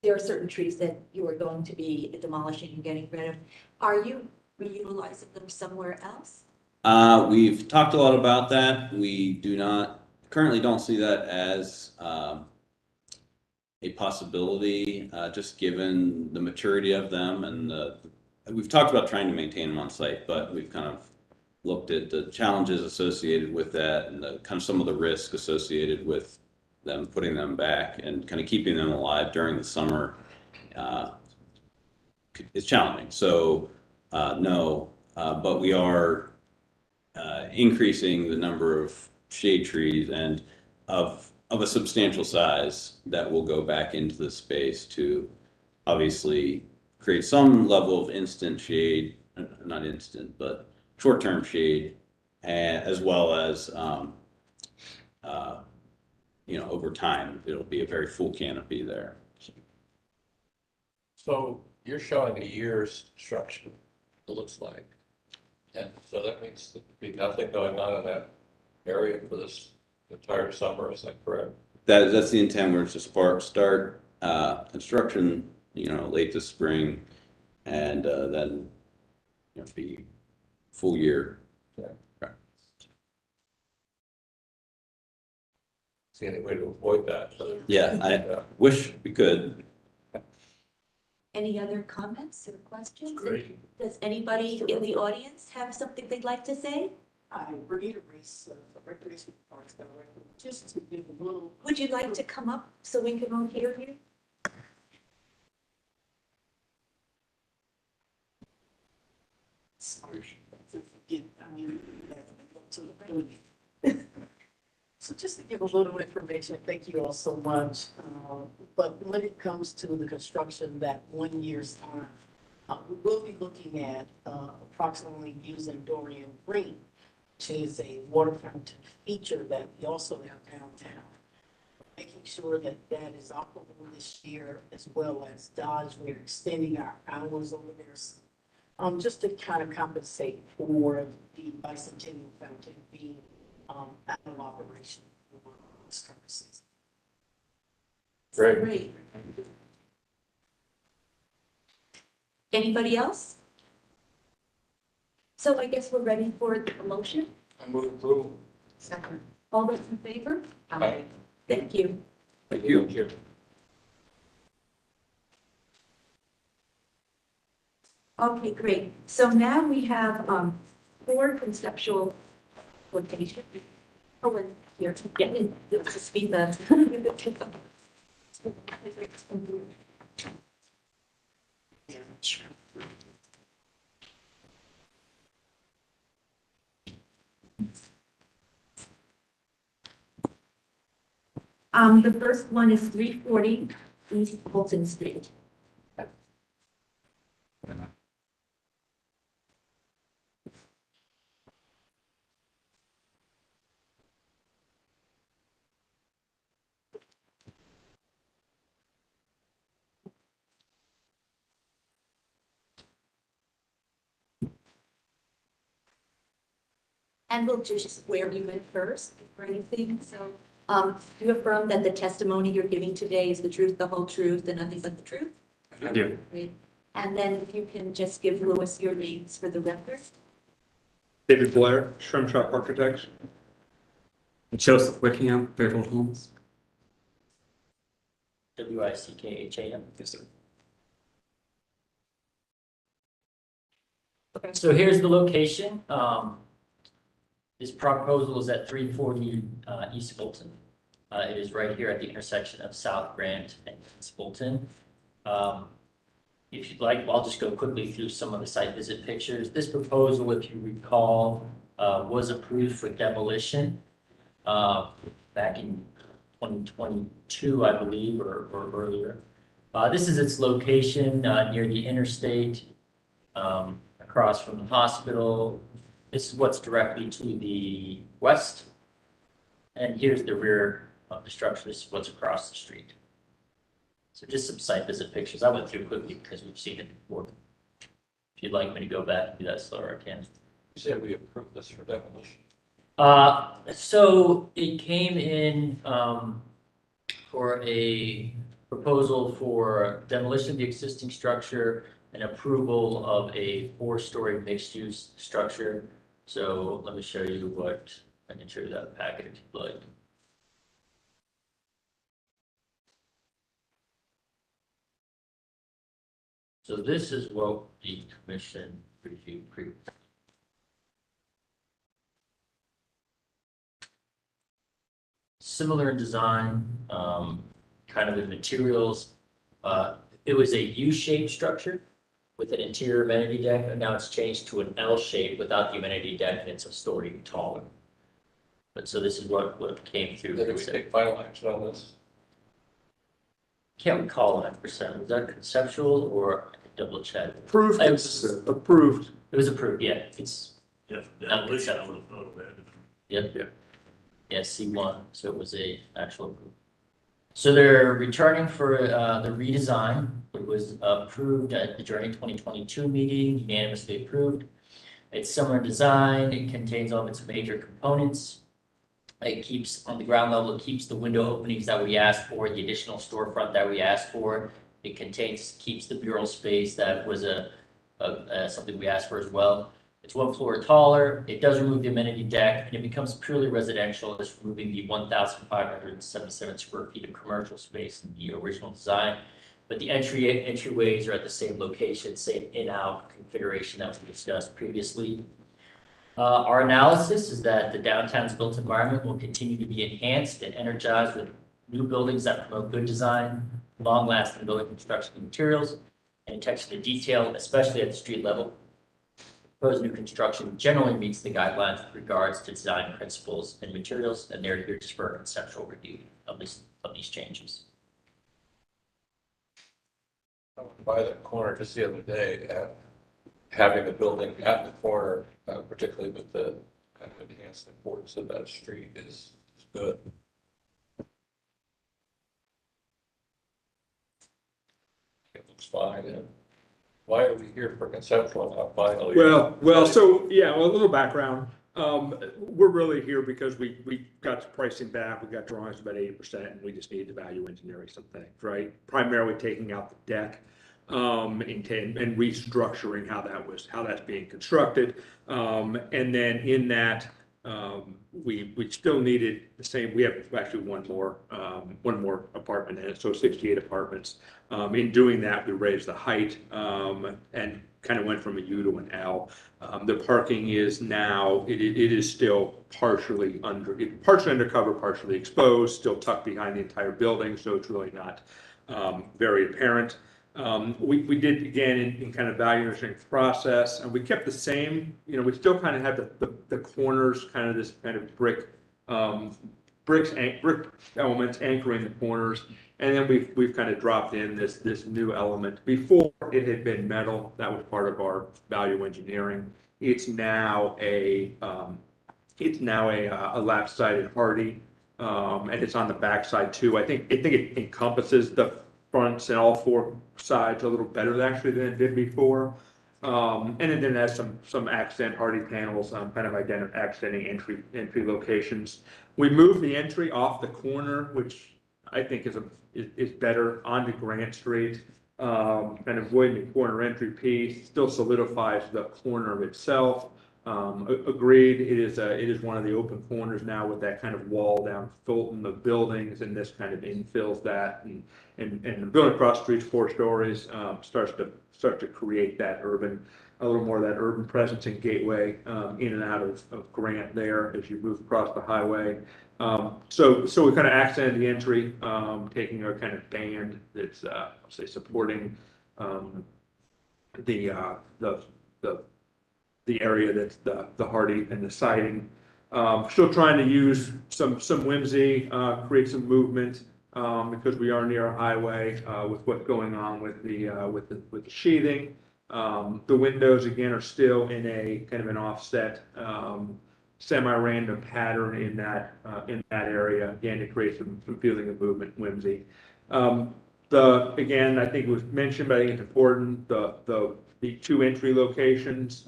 there are certain trees that you are going to be demolishing and getting rid of. Are you reutilizing them somewhere else? We've talked a lot about that. We currently don't see that as a possibility, just given the maturity of them we've talked about trying to maintain them on site, but we've kind of looked at the challenges associated with that and kind of some of the risk associated with them putting them back and kind of keeping them alive during the summer. It's challenging. So no, but we are increasing the number of shade trees and of a substantial size that will go back into the space to obviously create some level of instant shade, not instant, but short-term shade, as well as, over time, it'll be a very full canopy there. So you're showing a year's construction, it looks like. And so that means there'd be nothing going on in that area for this entire summer, is that correct? That's the intent. We're to start construction, late this spring, and then be full year. Yeah. Right. See any way to avoid that? Yeah, I wish we could. Any other comments or questions? Great. Does anybody in the audience have something they'd like to say? Hi, Brigida Reese, Recreation Parks Director, just to give a little. Would you like to come up so we can all hear you? Sorry, to forget, I mean, to the building. So just to give a little information, thank you all so much. But when it comes to the construction that 1 year's time, we will be looking at approximately using Dorian Green, which is a water fountain feature that we also have downtown. Making sure that that is operable this year, as well as Dodge, we're extending our hours over there. Just to kind of compensate for the bicentennial fountain being out of operation for this current season. Great. Anybody else? So I guess we're ready for the motion. I move approval. Second. All those in favor? Aye. Thank you. Thank you. Thank you. Okay, great. So now we have 4 conceptual locations. Oh, and here, yeah, it was a speed bump. The first one is 340 East Fulton Street. And we'll just swear you in first for anything. So do you affirm that the testimony you're giving today is the truth, the whole truth, and nothing but the truth? I do. Great. And then if you can just give Louis your names for the record. David Blair, Shrimp Shop Architects. Joseph Wickham, Fairfield Homes. Wickham. Yes, sir. Okay, so here's the location. This proposal is at 340 East Fulton. It is right here at the intersection of South Grant and East Fulton. If you'd like, I'll just go quickly through some of the site visit pictures. This proposal, if you recall, was approved for demolition back in 2022, I believe, or earlier. This is its location near the interstate, across from the hospital. This is what's directly to the west. And here's the rear of the structure. This is what's across the street. So just some site visit pictures. I went through quickly because we've seen it before. If you'd like me to go back and do that slower, I can. You said we approved this for demolition. So it came in for a proposal for demolition of the existing structure and approval of a 4-story mixed-use structure. So let me show you what, I can show you that packet if you'd like. So this is what the commission reviewed previously. Similar in design, kind of in materials. It was a U-shaped structure with an interior amenity deck, and now it's changed to an L shape without the amenity deck, and it's a story taller. But so this is what came through. Did we take final action on this? Can't recall 100%. Was that conceptual or I could double check? Approved, It it's was, approved. it was approved, yeah. It's Yeah. not conceptual. Yep. Yeah. Yeah, C1, so it was a actual approval. So they're returning for the redesign. It was approved at the Journey 2022 meeting, unanimously approved. It's similar in design. It contains all of its major components. It keeps, on the ground level, it keeps the window openings that we asked for, the additional storefront that we asked for. It keeps the mural space that was something we asked for as well. It's 1 floor taller. It does remove the amenity deck, and it becomes purely residential. It's removing the 1,577 square feet of commercial space in the original design. But the entryways are at the same location, same in-out configuration that we discussed previously. Our analysis is that the downtown's built environment will continue to be enhanced and energized with new buildings that promote good design, long-lasting building construction materials, and attention to detail, especially at the street level. Proposed new construction generally meets the guidelines with regards to design principles and materials, and they're here just for a conceptual review of these changes. I went by that corner just the other day, and having the building at the corner, particularly with the kind of enhanced importance of that street, is good. It looks fine. And why are we here for conceptual, not final? So, yeah, well, a little background. We're really here because we got the pricing back, we got drawings about 80%, and we just needed to value engineering some things, right? Primarily taking out the deck, and restructuring how that's being constructed. And then in that, we still needed the same, we have actually one more apartment in it, so 68 apartments. In doing that, we raised the height, and kind of went from a U to an L. The parking is now, it is still partially undercover, partially exposed, still tucked behind the entire building, so it's really not very apparent. We did, again, in kind of value engineering process, and we kept the same, we still kind of had the corners, kind of this kind of brick elements anchoring the corners. And then we've kind of dropped in this new element. Before, it had been metal. That was part of our value engineering. It's now a lap-sided hardy, and it's on the back side too. I think it encompasses the fronts and all 4 sides a little better actually than it did before. And then it has some accent hardy panels, kind of accenting entry locations. We moved the entry off the corner, which I think is better, onto Grant Street, and avoiding the corner entry piece. Still solidifies the corner itself. Agreed, it is one of the open corners now with that kind of wall down Fulton of buildings, and this kind of infills that, and the building across the street, 4 stories, starts to create that a little more of that urban presence and gateway in and out of Grant there as you move across the highway. So we kind of accented the entry, taking a kind of band that's, I'll say, supporting the, the area that's the hardy and the siding. Still trying to use some whimsy, create some movement, because we are near a highway, with what's going on with the sheathing. The windows again are still in a kind of an offset, semi-random pattern in that area, again, to create some feeling of movement, whimsy. Again, I think it was mentioned, but I think it's important, the two entry locations,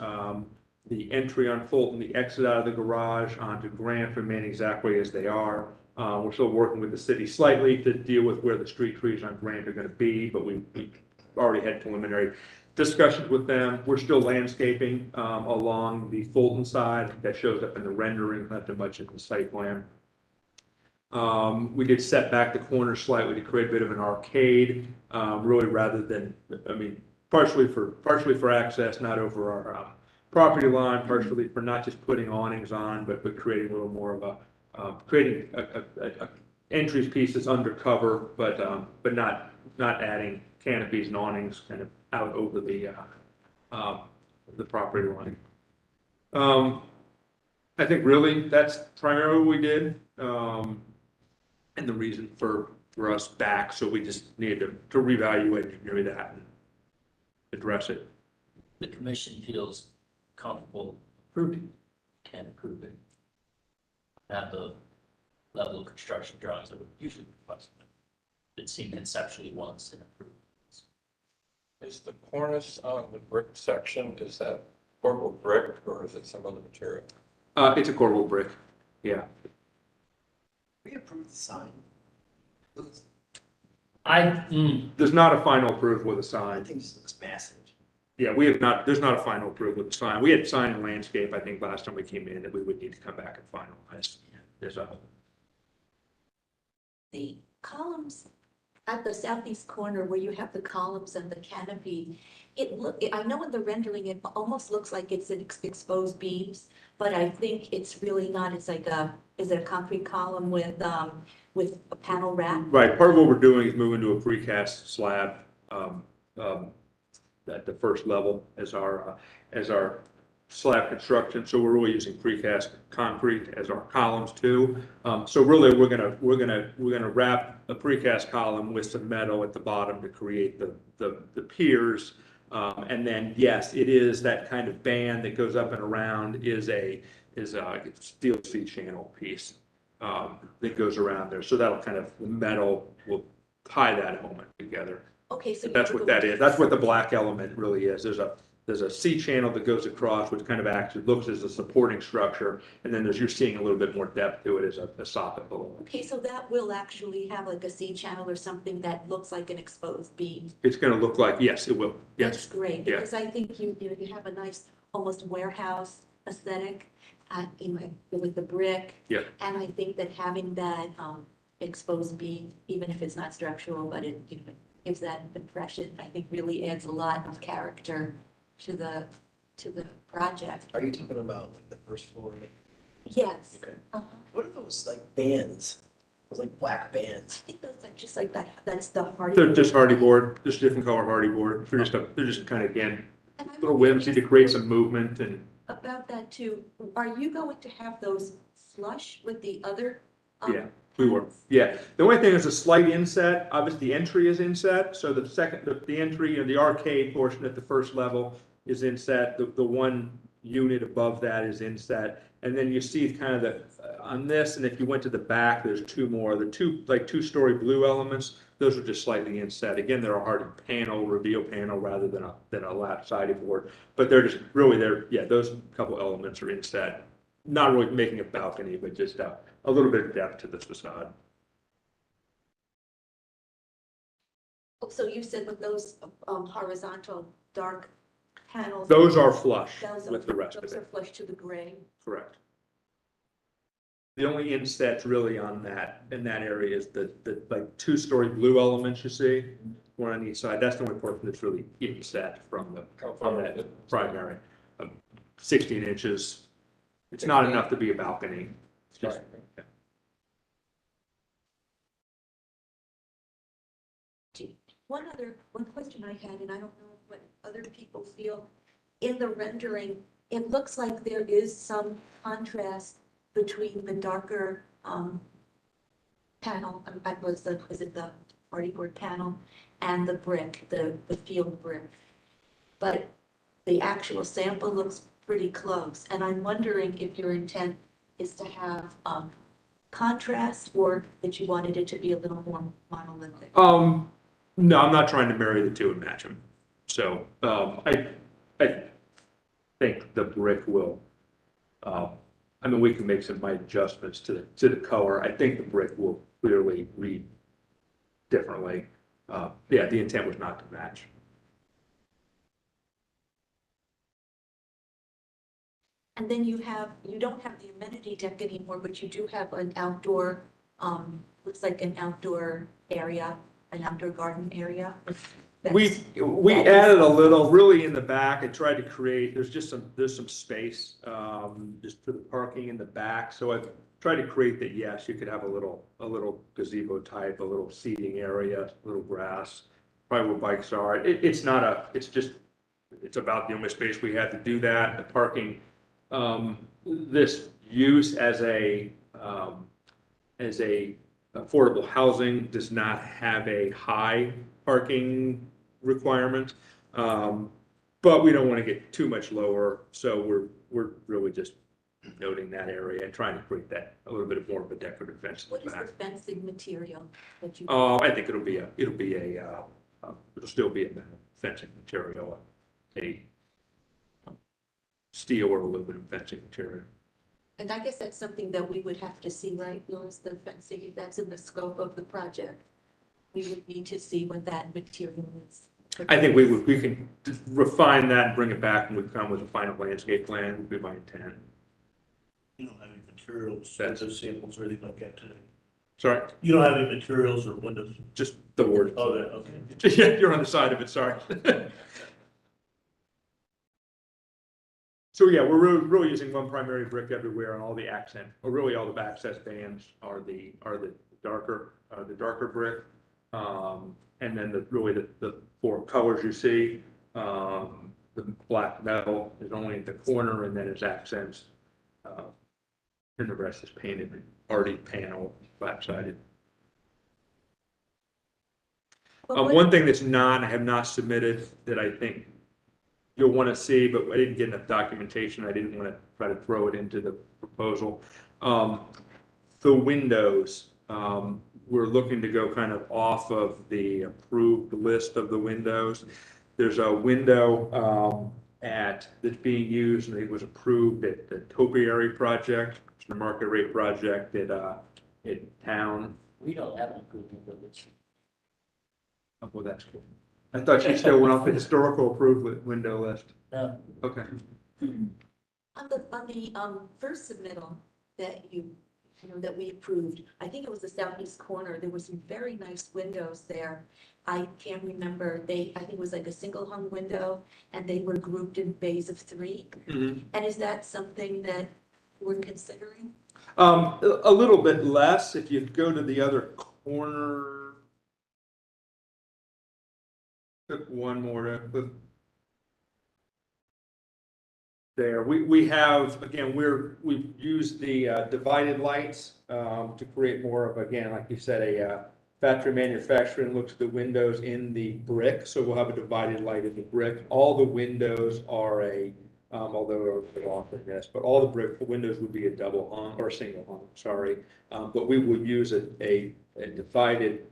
the entry on Fulton, the exit out of the garage onto Grant remain exactly as they are. We're still working with the city slightly to deal with where the street trees on Grant are gonna be, but we already had preliminary discussions with them. We're still landscaping, along the Fulton side. That shows up in the rendering, not too much in the site plan. We did set back the corner slightly to create a bit of an arcade, really rather than, I mean, partially for access, not over our property line, partially for not just putting awnings on, but creating a little more of creating a entries piece that's undercover, but not adding canopies and awnings kind of out over the property line. I think really that's primarily what we did, and the reason for us back. So we just needed to reevaluate maybe that and address it. The commission feels comfortable approving, can approve it. Have the level of construction drawings that would usually request. It's seen conceptually once and approved. Is the cornice on the brick section, is that corbel brick or is it some other material? It's a corbel brick, yeah. We approved the sign. There's not a final approval with a sign. I think this looks massive. Yeah, we have not, there's not a final approval with the sign. We had sign and landscape, I think, last time we came in, that we would need to come back and finalize. There's The columns at the southeast corner where you have the columns and the canopy, I know in the rendering, it almost looks like it's an exposed beams, but I think it's really not. It's like is it a concrete column with a panel wrap? Right, part of what we're doing is moving to a precast slab, at the first level as our slab construction. So we're really using precast concrete as our columns too. So really we're gonna wrap a precast column with some metal at the bottom to create the piers. And then, yes, it is that kind of band that goes up and around is a steel C-channel piece, that goes around there. So that'll kind of, the metal will tie that element together. Okay, so That's what that is. That's what the black element really is. There's a C-channel that goes across, which kind of actually looks as a supporting structure. And then you're seeing a little bit more depth to it as a soffit below. Okay, so that will actually have like a C-channel or something that looks like an exposed beam. It's going to look like, yes, it will. Yes. That's great, Yeah. because I think you have a nice, almost warehouse aesthetic, with the brick. Yeah. And I think that having that exposed beam, even if it's not structural, but it gives that impression, I think really adds a lot of character to the project. Are you talking about like the first floor? Yes. Okay. What are those like bands? Those like black bands? I think those are just like that. That's the hardy. They're just hardy board, just different color hardy board. They're just kind of, again, a little whimsy to create some movement and. About that too, are you going to have those flush with the other? Yeah, we were. Yeah, the only thing is a slight inset. Obviously, the entry is inset. So the entry and the arcade portion at the first level is inset. The one unit above that is inset. And then you see kind of on this, and if you went to the back, there's two more. The two-story blue elements, those are just slightly inset. Again, they're a hardy panel, reveal panel, rather than a lap-sided board. But they're just really, those couple elements are inset. Not really making a balcony, but just a little bit of depth to the facade. So you said with those horizontal dark panels. Those are flush those with the rest of Those are it. flush to the gray. Correct. The only insets really in that area is the like two-story blue elements you see, one on each side. That's the only portion that's really inset from that primary. 16 inches. It's not enough to be a balcony. It's just, yeah. One question I had, and I don't know what other people feel. In the rendering, it looks like there is some contrast between the darker panel, is it the party board panel, and the brick, the field brick. But the actual sample looks pretty close, and I'm wondering if your intent is to have contrast, or that you wanted it to be a little more monolithic? No, I'm not trying to marry the two and match them. So, I think the brick will, I mean, we can make some minor adjustments to the color. I think the brick will clearly read differently. Yeah, the intent was not to match. And then you don't have the amenity deck anymore, but you do have an outdoor, looks like an outdoor area, an outdoor garden area. We added a little, really in the back, I tried to create, there's some space, just for the parking in the back, so I tried to create that, yes, you could have a little gazebo type, a little seating area, a little grass, probably where bikes are. It's about the only space we had to do that, the parking. This use as a affordable housing does not have a high parking requirement. But we don't want to get too much lower, so we're really just noting that area and trying to create that a little bit more of a decorative fence. What is the fencing material that you? I think it'll still be a fencing material, a steel or aluminum fencing material. And I guess that's something that we would have to see, right, Louis, the fencing, if that's in the scope of the project. We would need to see what that material is. I think we can refine that and bring it back when we come with a final landscape plan, would be my intent. You don't have any materials, those samples or anything like that today? Sorry? You don't have any materials or windows? Just the word. Oh, yeah, okay. Yeah, you're on the side of it, sorry. So yeah, we're really using one primary brick everywhere, and all the accent, or really all the access bands are the darker brick. And then the four colors you see, the black metal is only at the corner, and then it's accents. And the rest is painted, already panel, flat sided. One thing I have not submitted that I think you'll want to see, but I didn't get enough documentation. I didn't want to try to throw it into the proposal. The windows, we're looking to go kind of off of the approved list of the windows. There's a window that's being used, and it was approved at the topiary project, the market rate project at town. We don't have an improvement village. Oh, well, that's cool. I thought you still went off the historical approved window list. No. Okay. On the first submittal that that we approved, I think it was the southeast corner, there were some very nice windows there. I can't remember, I think it was like a single hung window, and they were grouped in bays of 3. Mm-hmm. And is that something that we're considering? A little bit less if you go to the other corner. One more there. We have, again, we've used the divided lights to create more of, again, like you said, a factory manufacturing looks at the windows in the brick. So we'll have a divided light in the brick. All the windows are although they're often this, but all the brick windows would be a double hung or single hung, sorry. But we would use a divided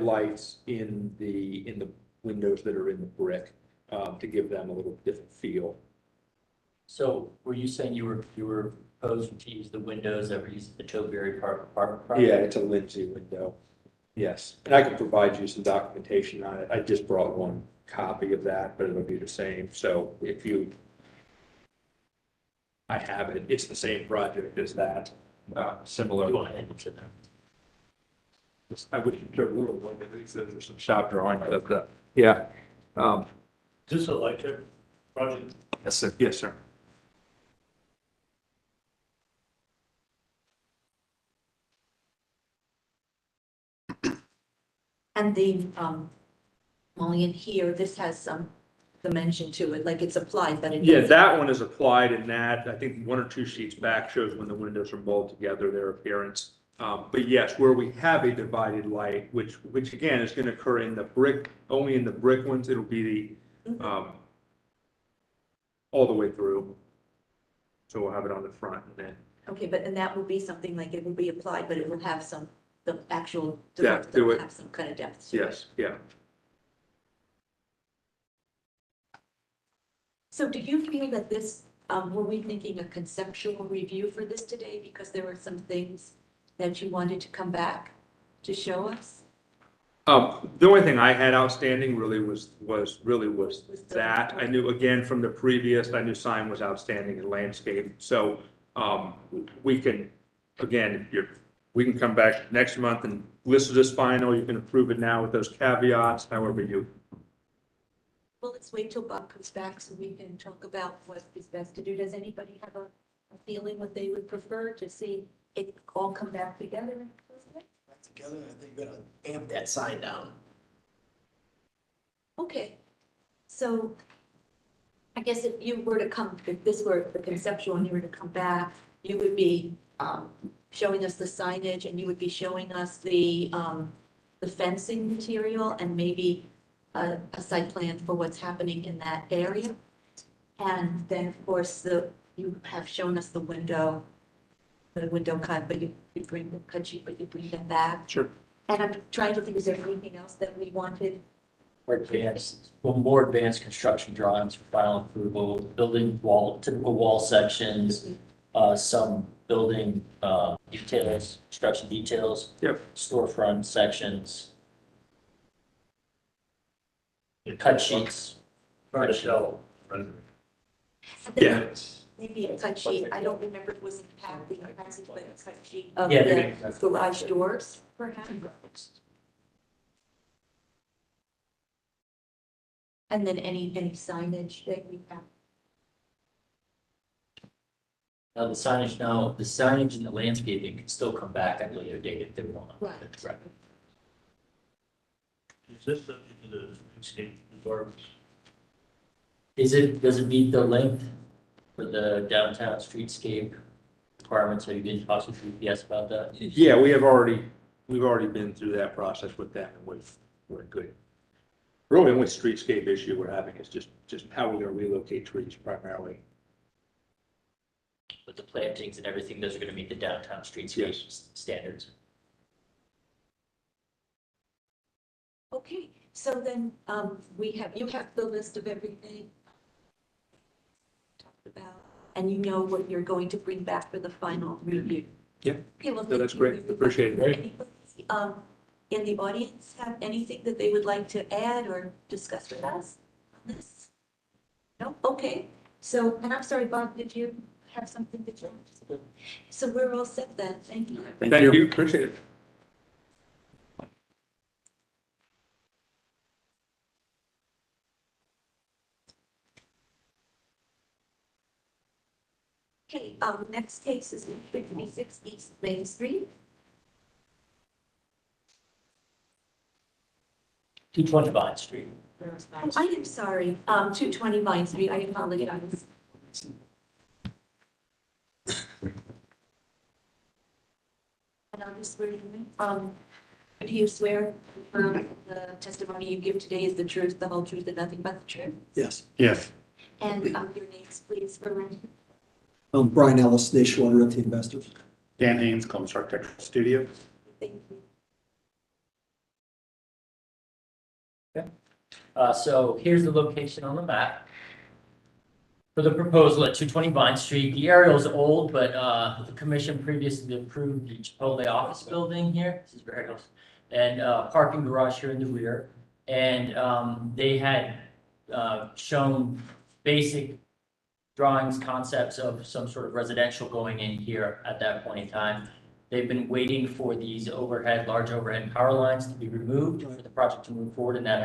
lights in the windows that are in the brick to give them a little different feel. So were you saying you were proposing to use the windows that were used at the Topiary Park project? Yeah, it's a Lindsay window. Yes, and I can provide you some documentation on it. I just brought one copy of that, but it'll be the same. So I have it. It's the same project as that. Similar. You want to add it to them? I wish you took a little one of these. There's some shop drawing of that. Yeah. Is this a electric project? Yes, sir. Yes, sir. And the Only in here, this has some dimension to it, like it's applied, but it Yeah, doesn't. that one is applied in that, I think 1 or 2 sheets back shows when the windows are molded together, their appearance. But yes, where we have a divided light, which again is gonna occur in the brick, only in the brick ones, it'll be the, all the way through. So we'll have it on the front and then Okay, but, and that will be something like it will be applied, but it will have some, the actual. Depth to will it. Have some kind of depth to it. yes, yeah. So do you feel that this, were we thinking a conceptual review for this today? Because there were some things that you wanted to come back to show us? The only thing I had outstanding really was that. I knew, again, from the previous, I knew sign was outstanding in landscape. So, we can, again, we can come back next month and list it as final. You can approve it now with those caveats, however you. Well, let's wait till Bob comes back so we can talk about what is best to do. Does anybody have a feeling what they would prefer to see it all come back together? Together, I think we're gonna amp that sign down. Okay, so I guess if you were to come, if this were the conceptual and you were to come back, you would be showing us the signage and you would be showing us the fencing material and maybe a site plan for what's happening in that area. And then, of course, you have shown us the window cut, but you bring the cut sheet, but you bring them back. Sure. And I'm trying to think, is there anything else that we wanted? More advanced construction drawings for final approval, building wall, typical wall sections, some building, details, construction details. Yep. Storefront sections. Cut sheets. For the show. Yeah. Maybe a cut sheet, I don't remember if it was in the packet, but a cut sheet of Yeah, the garage doors, perhaps. And then any signage that we have. Now, the signage and the landscaping can still come back at a later date if they want. Right. Is this subject to the landscape requirements? Does it meet the length for the downtown streetscape requirements? Have you been talking to UPS about that? Yeah, we've already been through that process with them and we're good. Really, the only streetscape issue we're having is just how we're gonna relocate trees primarily. With the plantings and everything, those are gonna meet the downtown streetscape standards. Okay, so then, you have the list of everything talked about, and you know what you're going to bring back for the final review. Yeah. Okay, well, So that's thank you great, very appreciate it. much. Anybody, in the audience have anything that they would like to add or discuss with us on this? No, okay, so, and I'm sorry, Bob, did you have something that you wanted to say? So we're all set then, thank you. Thank you, appreciate it. Okay, next case is 56 East Main Street. 220 Vine Street. Oh, I am sorry, 220 Vine Street, I apologize. And I'll just swear do you swear the testimony you give today is the truth, the whole truth, and nothing but the truth? Yes. Yes. And your names, please, for record. Brian Ellis, Nationwide Realty Investors. Dan Haynes, Columbus Architectural Studio. Thank you. So here's the location on the map for the proposal at 220 Vine Street. The aerial is old, but the commission previously approved the Chipotle office building here. This is very close. And parking garage here in the rear. And they had shown basic drawings, concepts of some sort of residential going in here at that point in time. They've been waiting for these large overhead power lines to be removed for the project to move forward, and that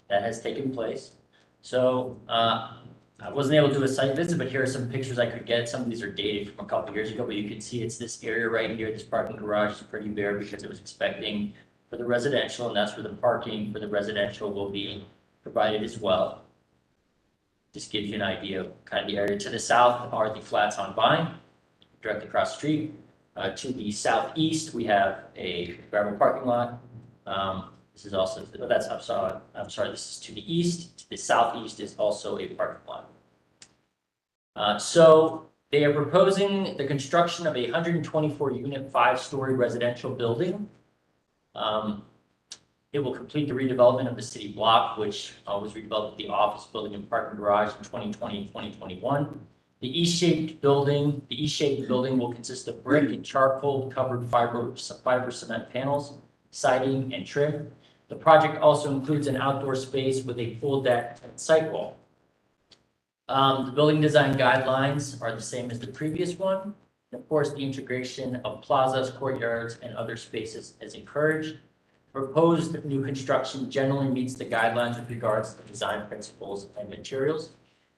has taken place. So I wasn't able to do a site visit, but here are some pictures I could get. Some of these are dated from a couple of years ago, but you can see it's this area right here. This parking garage is pretty bare because it was expecting for the residential, and that's where the parking for the residential will be provided as well. Just gives you an idea of kind of the area. To the south are the flats on Vine, directly across the street. To the southeast, we have a gravel parking lot. This is also, I'm sorry, this is to the east. To the southeast is also a parking lot. So they are proposing the construction of a 124-unit, 5-story residential building. It will complete the redevelopment of the city block, which was redeveloped with the office building and parking garage in 2020 and 2021. The E-shaped building will consist of brick and charcoal covered fiber cement panels, siding, and trim. The project also includes an outdoor space with a full deck and sidewall. The building design guidelines are the same as the previous one. Of course, the integration of plazas, courtyards, and other spaces is encouraged. Proposed new construction generally meets the guidelines with regards to design principles and materials.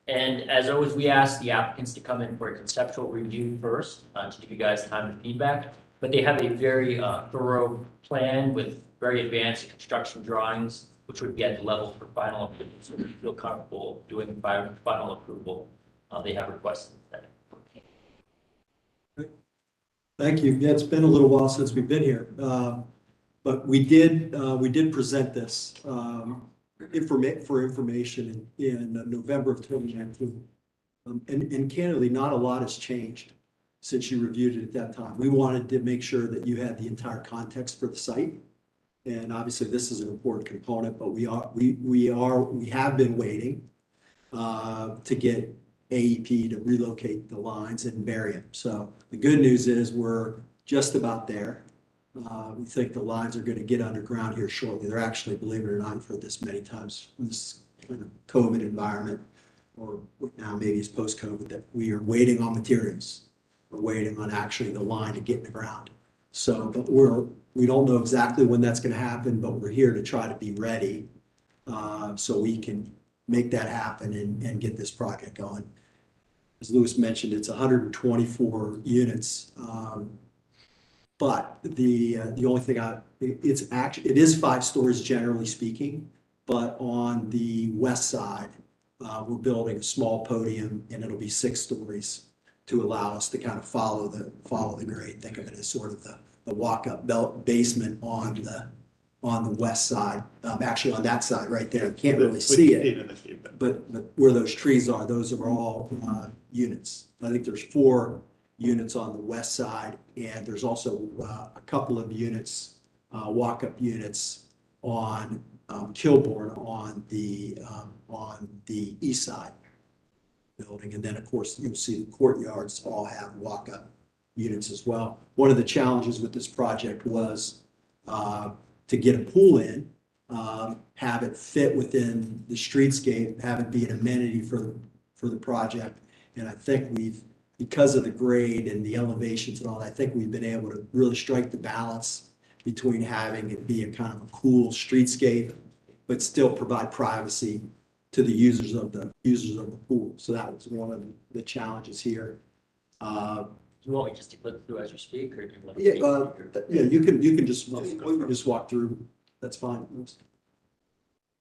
And as always, we ask the applicants to come in for a conceptual review first to give you guys time to feedback. But they have a very thorough plan with very advanced construction drawings, which would be at the level for final approval. So if you feel comfortable doing final approval, they have requested that. Thank you. Yeah, it's been a little while since we've been here. But we did present this for information in November of 2019. And candidly, not a lot has changed since you reviewed it at that time. We wanted to make sure that you had the entire context for the site. And obviously this is an important component, but we have been waiting to get AEP to relocate the lines and bury them. So the good news is we're just about there. We think the lines are going to get underground here shortly. They're actually, believe it or not, for this many times in this kind of COVID environment, or now maybe it's post-COVID, that we are waiting on materials. We're waiting on actually the line to get in the ground. So, but we don't know exactly when that's going to happen, but we're here to try to be ready so we can make that happen and get this project going. As Louis mentioned, it's 124 units. But the only thing it is 5 stories generally speaking, but on the west side, we're building a small podium and it'll be 6 stories to allow us to kind of follow the grade. Think of it as sort of the walk-up basement on the west side. Actually on that side right there, you can't really see it, but where those trees are, those are all units. I think there's 4 units on the west side, and there's also a couple of units, walk-up units on Kilbourne on the east side building. And then of course you'll see the courtyards all have walk-up units as well. One of the challenges with this project was to get a pool in, have it fit within the streetscape, have it be an amenity for the project. And I think because of the grade and the elevations and all that, I think we've been able to really strike the balance between having it be a kind of a cool streetscape, but still provide privacy to the users of the pool. So that was one of the challenges here. Do you want me just to click through as you speak, or do you want Yeah, you can just walk through. That's fine.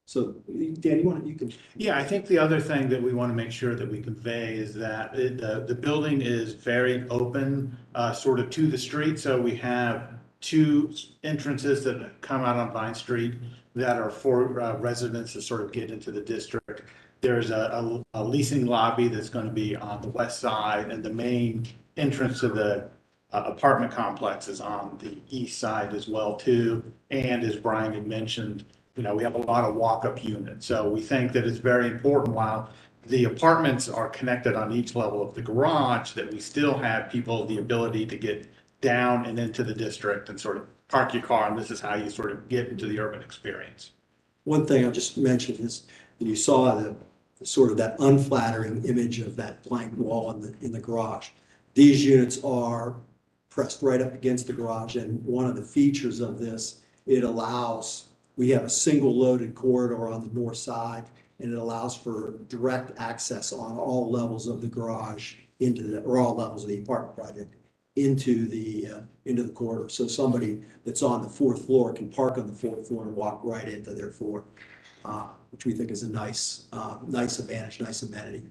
So Dan, you can. Yeah, I think the other thing that we want to make sure that we convey is that the building is very open, sort of to the street. So we have 2 entrances that come out on Vine Street that are for residents to sort of get into the district. There's a leasing lobby that's going to be on the west side, and the main entrance to the apartment complex is on the east side as well too. And as Brian had mentioned, we have a lot of walk-up units. So we think that it's very important, while the apartments are connected on each level of the garage, that we still have people the ability to get down and into the district and sort of park your car. And this is how you sort of get into the urban experience. One thing I'll just mention is you saw the sort of that unflattering image of that blank wall in the garage. These units are pressed right up against the garage, and one of the features of this, we have a single loaded corridor on the north side, and it allows for direct access on all levels of the garage or all levels of the apartment project into the corridor. So somebody that's on the fourth floor can park on the fourth floor and walk right into their floor, which we think is a nice advantage, nice amenity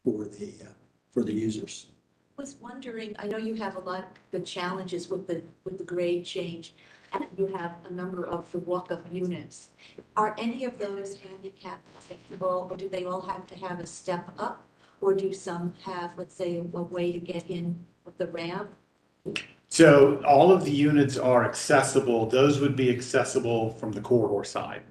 for the users. Was wondering, I know you have a lot of the challenges with the grade change, and you have a number of the walk-up units. Are any of those handicap accessible, or do they all have to have a step up? Or do some have, let's say, a way to get in with the ramp? So all of the units are accessible. Those would be accessible from the corridor side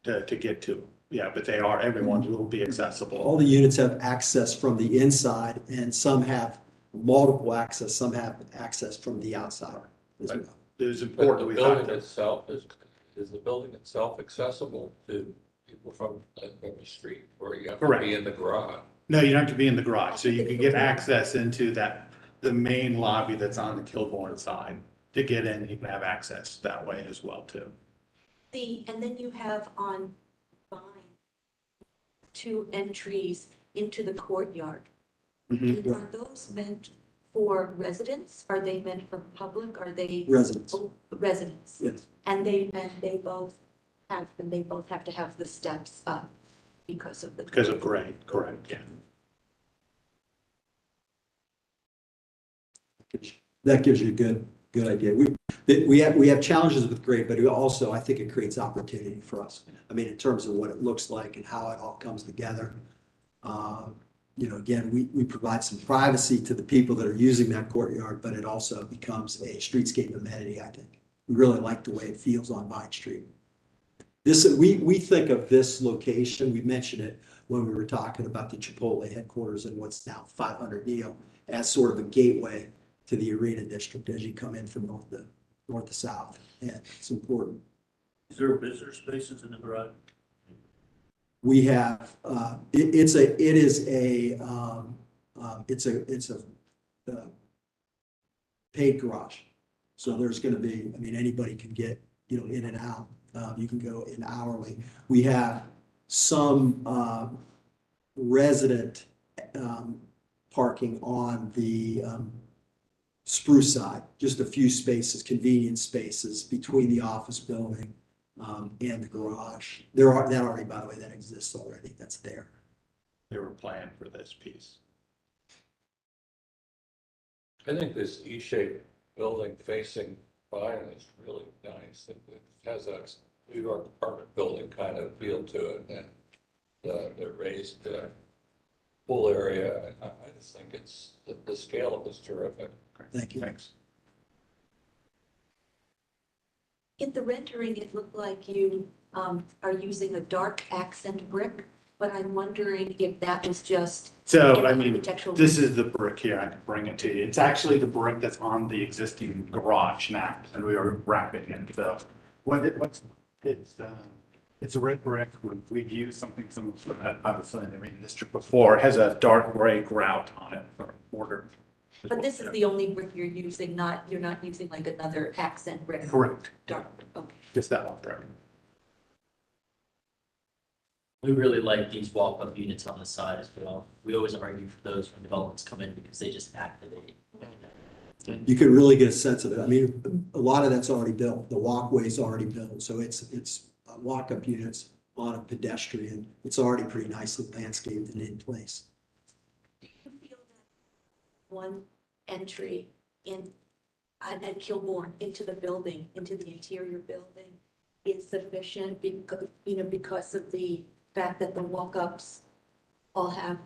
to get to. Yeah, but everyone will be accessible. All the units have access from the inside, and some have multiple access, some have access from the outside as well. It was But important. the building itself, is the building itself accessible to people from the street, or you have to Correct. be in the garage? No, you don't have to be in the garage, so you can get access into the main lobby that's on the Kilbourne side. To get in, you can have access that way as well too. And then you have on Vine, 2 entries into the courtyard. Mhm. And are those meant for residents? Are they meant for public? Are they? Residents. Residents. Yes. And they both have to have the steps up because of the. Because of grade, correct, yeah. That gives you a good idea. We have challenges with grade, but also, I think it creates opportunity for us. I mean, in terms of what it looks like and how it all comes together. Again, we provide some privacy to the people that are using that courtyard, but it also becomes a streetscape amenity, I think. We really like the way it feels on Vine Street. We think of this location, we mentioned it when we were talking about the Chipotle headquarters and what's now 500 Neal, as sort of a gateway to the arena district as you come in from north to south. And it's important. Is there visitor spaces in the garage? We have, it's a paid garage. So there's gonna be, I mean, anybody can get, in and out. You can go in hourly. We have some, resident, parking on the, Spruce side, just a few spaces, convenience spaces between the office building and the garage. That already, by the way, that exists already, that's there. They were planned for this piece. I think this E-shaped building facing Vine is really nice. It has a New York apartment building kind of feel to it, and the raised pool area. I just think the scale of it is terrific. Thank you. Thanks. In the rendering, it looked like you are using a dark accent brick, but I'm wondering if that was just. So, I mean, architectural. this is the brick here, I can bring it to you. It's actually the brick that's on the existing garage now, and we are wrapping it. So, it's a red brick. We've used something similar to that, obviously, in the arena district before. It has a dark gray grout on it, or border. But this is the only brick you're using, you're not using like another accent brick? Correct. Dark, okay. Just that one brick. We really like these walk-up units on the side as well. We always argue for those when developments come in because they just activate. You can really get a sense of it. I mean, a lot of that's already built. The walkway's already built, so it's walk-up units on a pedestrian. It's already pretty nicely landscaped and in place. Do you feel that one entry at Kilbourne into the building, into the interior building is sufficient because of the fact that the walk-ups all have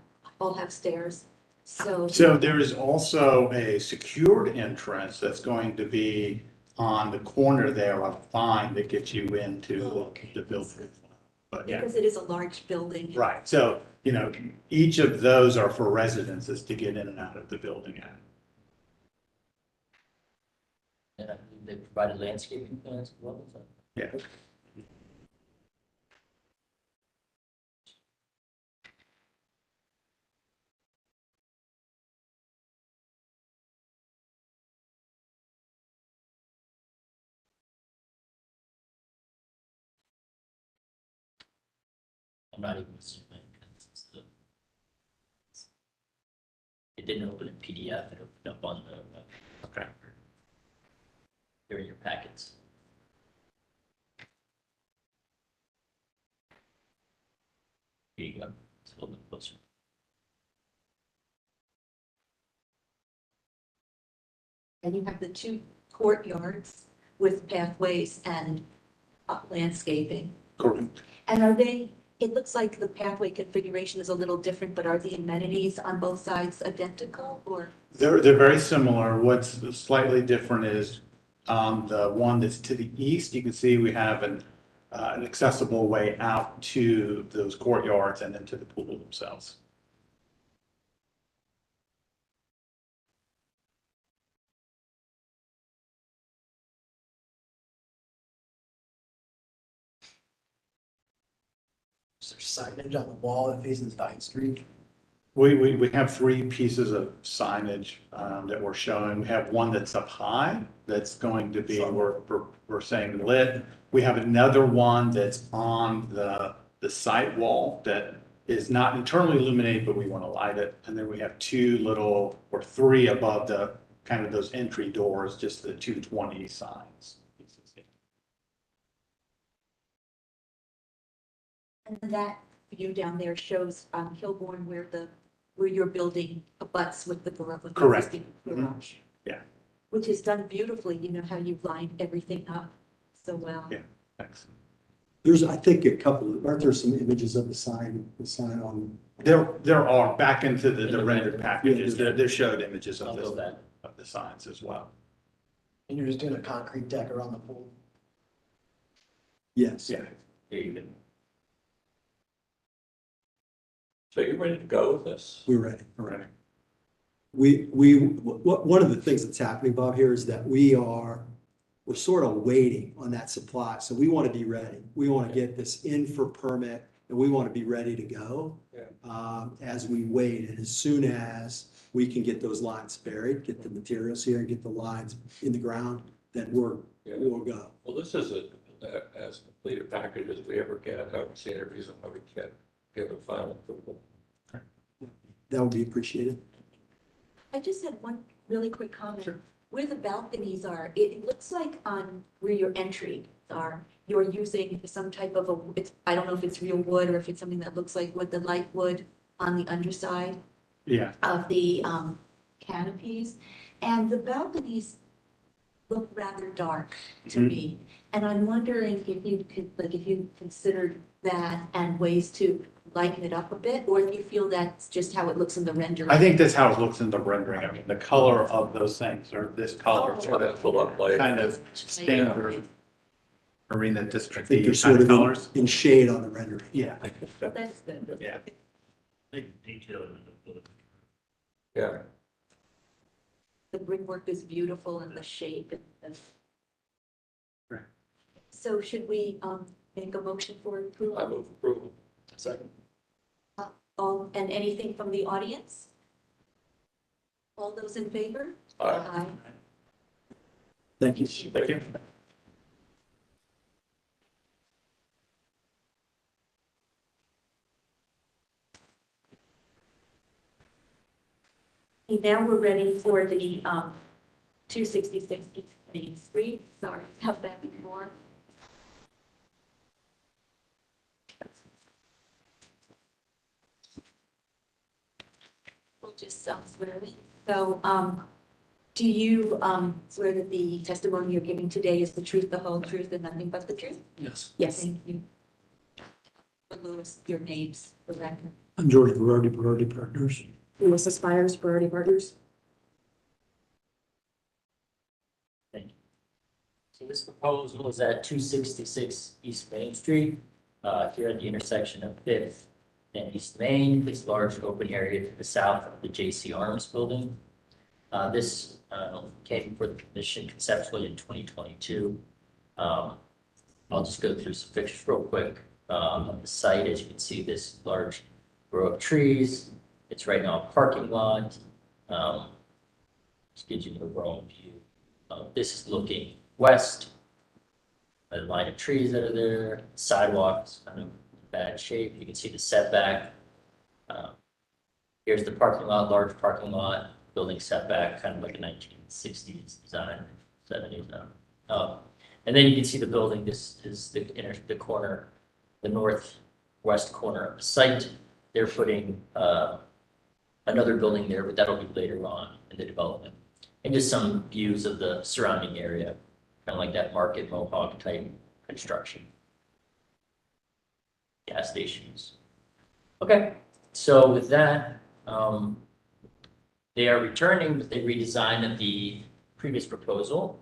stairs? So there is also a secured entrance that's going to be on the corner there of Vine that gets you into the building. But yeah, because it is a large building. right. So, each of those are for residences to get in and out of the building at. And I believe they provided landscaping plans as well. So. Yeah. I'm not even assuming. It didn't open in PDF, it opened up on the And you have the two courtyards with pathways and landscaping. Correct. And are they, it looks like the pathway configuration is a little different, but are the amenities on both sides identical or? They're very similar. What's slightly different is the one that's to the east, you can see we have an accessible way out to those courtyards and then to the pool themselves. Is there signage on the wall that faces Vine Street? We have three pieces of signage that we're showing. We have one that's up high that's going to be, we're saying lit. We have another one that's on the site wall that is not internally illuminated, but we want to light it. And then we have two little, or three above the kind of those entry doors, just the 220 signs. And that view down there shows Kilbourne where your building abuts with the garage. With the Correct. existing garage. Yeah. Which is done beautifully, you know, how you've lined everything up so well. Yeah, thanks. There's, I think, aren't there some images of the sign on? There are, back into the rendered packages, there showed images of the signs as well. And you're just doing a concrete deck around the pool? Yes. Yeah. So you're ready to go with this? We're ready. We're ready. One of the things that's happening, Bob, here is that we're sort of waiting on that supply. So we want to be ready. We want to get this in for permit and we want to be ready to go as we wait. And as soon as we can get those lines buried, get the materials here and get the lines in the ground, then we'll go. Well, this is as complete a package as we ever get. I haven't seen any reason why we can't give a final approval. That would be appreciated. I just had one really quick comment. Where the balconies are, it looks like on where your entry are, you're using some type of I don't know if it's real wood or if it's something that looks like wood, the light wood on the underside of the canopies. And the balconies look rather dark to me. And I'm wondering if you could, if you considered that and ways to lighten it up a bit, or if you feel that's just how it looks in the rendering. I think that's how it looks in the rendering. I mean, the color of those things are this color. Kind of standard Marina District I think they're kind sort of of colors. in shade on the rendering. Yeah. Well, that's good. Yeah. Detail. Yeah. The brickwork is beautiful and the shape and. Right. So should we make a motion for approval? I move approval. Second. And anything from the audience? All those in favor? Aye. Thank you. Thank you. Okay, now we're ready for the 266 East Main Street. Sorry about that before. We'll just swear in. So, do you swear that the testimony you're giving today is the truth, the whole truth, and nothing but the truth? Yes. Yes. Thank you. Louis, your names, the record. I'm George Berardi Partners. Louis Aspires, Berardi Partners. Thank you. So this proposal is at 266 East Main Street, here at the intersection of 5th and East Main, this large open area to the south of the J.C. Arms building. This came before the commission conceptually in 2022. I'll just go through some pictures real quick. On the site, as you can see, this large row of trees. It's right now a parking lot. Just gives you an overall view. This is looking west. A line of trees that are there. Sidewalks kind of in bad shape. You can see the setback. Here's the parking lot, large parking lot. Building setback, kind of like a 1960s design, 70s now. And then you can see the building. This is the corner, the northwest corner of the site. They're putting another building there, but that'll be later on in the development. and just some views of the surrounding area, kind of like that Market Mohawk type construction. Gas stations. Okay, so with that, they are returning with a redesign of the previous proposal.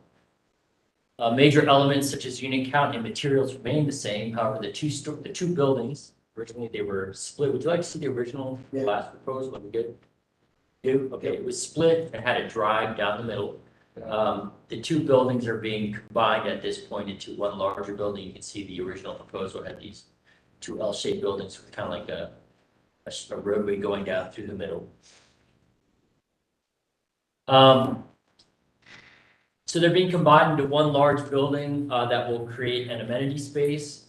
Major elements such as unit count and materials remain the same. However, the two buildings, originally they were split. Would you like to see the original last proposal? Are we good? You? Okay, it was split and had a drive down the middle. The two buildings are being combined at this point into one larger building. You can see the original proposal had these two L-shaped buildings with kind of like a roadway going down through the middle. So they're being combined into one large building that will create an amenity space.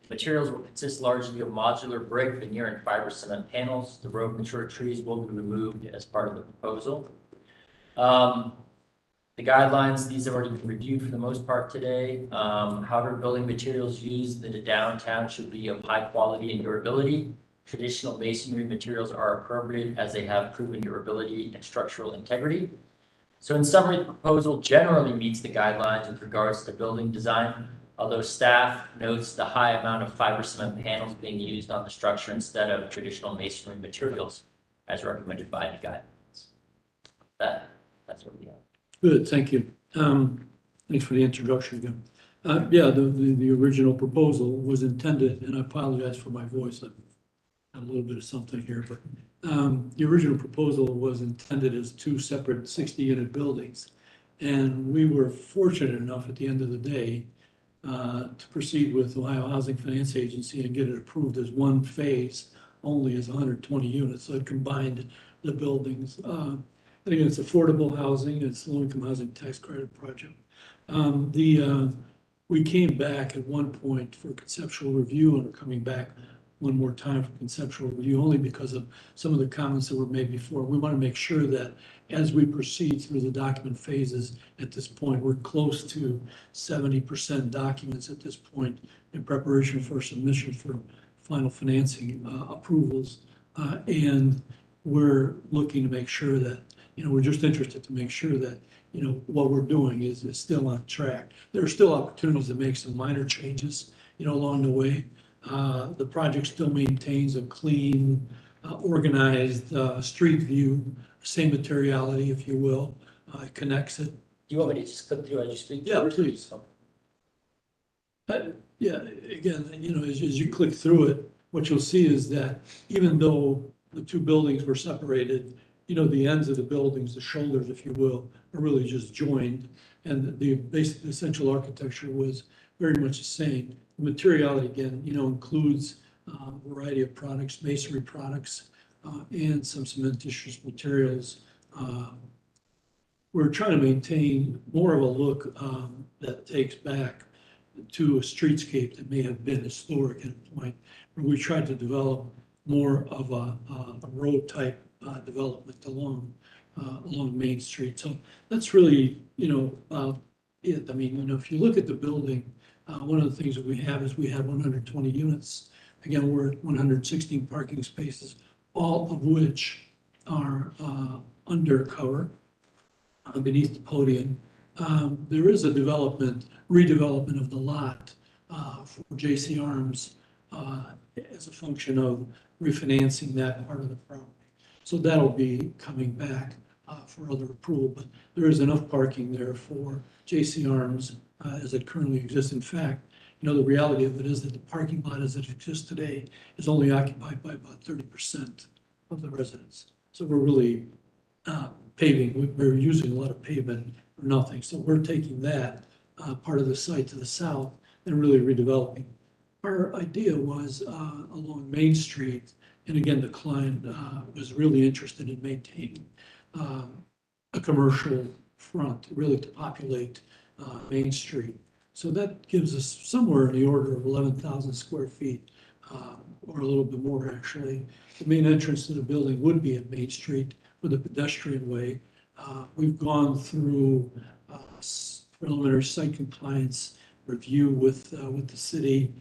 Materials will consist largely of modular brick, veneer, and fiber cement panels. The row of mature trees will be removed as part of the proposal. The guidelines, these have already been reviewed for the most part today. However, building materials used in the downtown should be of high quality and durability. Traditional masonry materials are appropriate as they have proven durability and structural integrity. So in summary, the proposal generally meets the guidelines with regards to building design, although staff notes the high amount of fiber cement panels being used on the structure instead of traditional masonry materials as recommended by the guidelines. That's what we have. Good, thank you. Thanks for the introduction again. Yeah, the original proposal was intended, and I apologize for my voice, I've got a little bit of something here, but the original proposal was intended as two separate 60-unit buildings. And we were fortunate enough at the end of the day to proceed with Ohio Housing Finance Agency and get it approved as one phase, only as 120 units. So it combined the buildings. I think it's affordable housing, it's low-income housing tax credit project. We came back at one point for conceptual review and are coming back one more time for conceptual review, only because of some of the comments that were made before. We want to make sure that as we proceed through the document phases at this point, we're close to 70% documents at this point in preparation for submission for final financing approvals. And we're looking to make sure that, we're just interested to make sure that, what we're doing is still on track. There are still opportunities to make some minor changes, along the way. The project still maintains a clean, organized street view, same materiality, if you will. It connects it. Do you want me to just click through as you speak? Yeah, please. Yeah, again, as you click through it, what you'll see is that even though the two buildings were separated, the ends of the buildings, the shoulders, if you will, are really just joined. And the basic essential architecture was very much the same. The materiality, again, includes a variety of products, masonry products, and some cementitious materials. We're trying to maintain more of a look that takes back to a streetscape that may have been historic at a point, where we tried to develop more of a road type development along Main Street. So that's really, it. I mean, if you look at the building, one of the things that we have is we have 120 units. Again, we're at 116 parking spaces, all of which are under cover beneath the podium. There is a redevelopment of the lot for J.C. Arms as a function of refinancing that part of the property. So that'll be coming back for other approval, but there is enough parking there for J.C. Arms as it currently exists. In fact, the reality of it is that the parking lot as it exists today is only occupied by about 30% of the residents. So we're really paving, we're using a lot of pavement for nothing. So we're taking that part of the site to the south and really redeveloping. Our idea was along Main Street, and again, the client was really interested in maintaining a commercial front, really to populate Main Street. So that gives us somewhere in the order of 11,000 square feet, or a little bit more actually. The main entrance to the building would be at Main Street with a pedestrian way. We've gone through preliminary site compliance review with the city.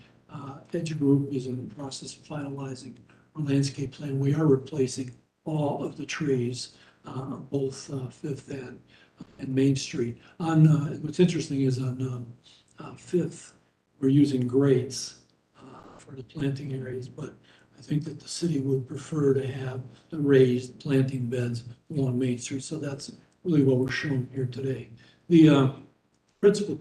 Edge Group is in the process of finalizing our landscape plan. We are replacing all of the trees both Fifth and Main Street. On, what's interesting is on Fifth, we're using grates for the planting areas, but I think that the city would prefer to have the raised planting beds along Main Street, so that's really what we're showing here today. The principal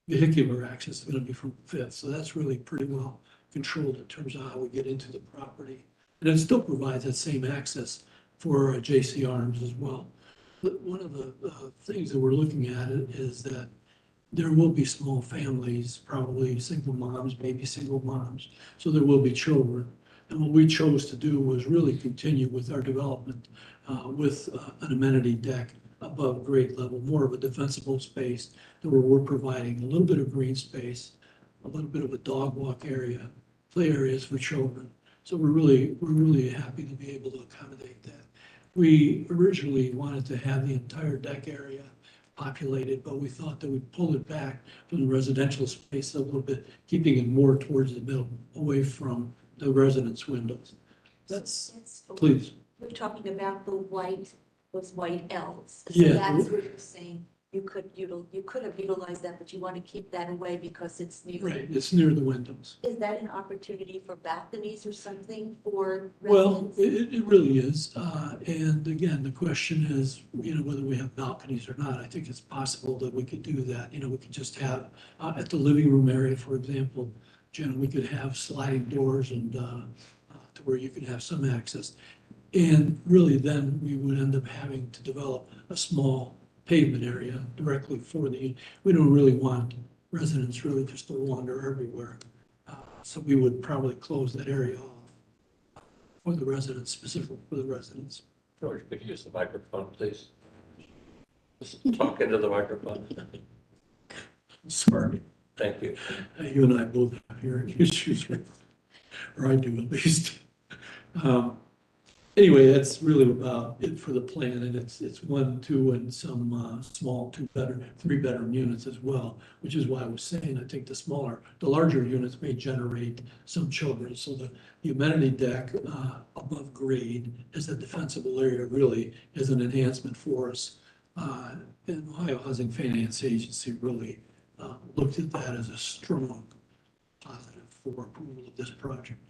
vehicular access is going to be from Fifth, so that's really pretty well controlled in terms of how we get into the property. And it still provides that same access for J.C. Arms as well. But one of the things that we're looking at is that there will be small families, probably single moms, maybe single moms, so there will be children. And what we chose to do was really continue with our development with an amenity deck above grade level, more of a defensible space where we're providing a little bit of green space, a little bit of a dog walk area, play areas for children. So we're really happy to be able to accommodate that. We originally wanted to have the entire deck area populated, but we thought that we'd pull it back from the residential space a little bit, keeping it more towards the middle, away from the residence windows. Please. We're talking about those white Ls. So Yeah. that's what you're saying. You could have utilized that, but you want to keep that away because it's near. Right, it's near the windows. Is that an opportunity for balconies or something for Well, residents? it really is. And again, the question is, whether we have balconies or not. I think it's possible that we could do that. We could just have, at the living room area, for example, Jen, we could have sliding doors and to where you could have some access. And really then we would end up having to develop a small pavement area directly for we don't really want residents really just to wander everywhere. So we would probably close that area off for the residents, specifically for the residents. George, could you use the microphone, please? Just talk into the microphone. Sorry. Thank you. You and I both have hearing issues, or I do at least. Anyway, that's really about it for the plan, and it's 1, 2, and some small 3-bedroom units as well, which is why I was saying, I think the larger units may generate some children, so the amenity deck above grade is a defensible area, really is an enhancement for us. And Ohio Housing Finance Agency really looked at that as a strong positive for approval of this project.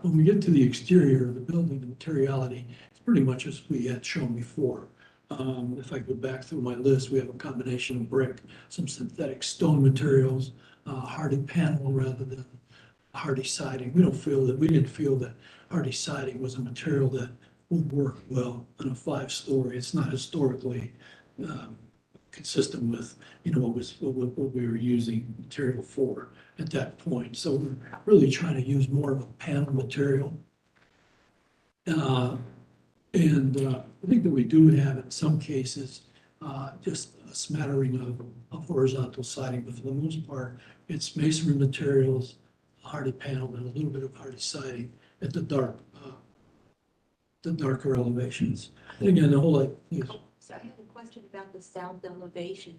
When we get to the exterior of the building, the materiality, it's pretty much as we had shown before. If I go back through my list, we have a combination of brick, some synthetic stone materials, hardy panel rather than hardy siding. We didn't feel that hardy siding was a material that would work well on a 5-story. It's not historically consistent with, what we were using material for at that point. So we're really trying to use more of a panel material. I think that we do have in some cases, just a smattering of horizontal siding, but for the most part, it's masonry materials, hardy panel, and a little bit of hardy siding at the darker elevations. And again, the whole, So I have a question about the south elevation,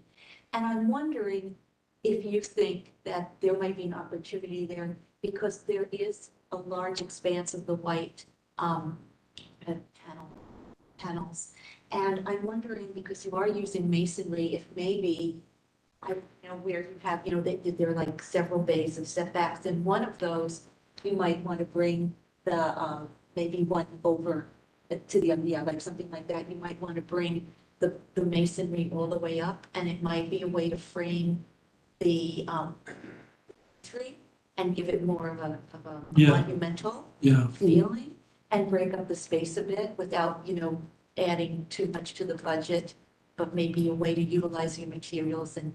and I'm wondering if you think that there might be an opportunity there because there is a large expanse of the white panels. And I'm wondering, because you are using masonry, if maybe, where you have, there are like several bays of setbacks, and one of those, you might want to bring the, maybe one over to the, like something like that, you might want to bring the masonry all the way up, and it might be a way to frame the tree and give it more of a monumental feeling and break up the space a bit without, adding too much to the budget, but maybe a way to utilize your materials and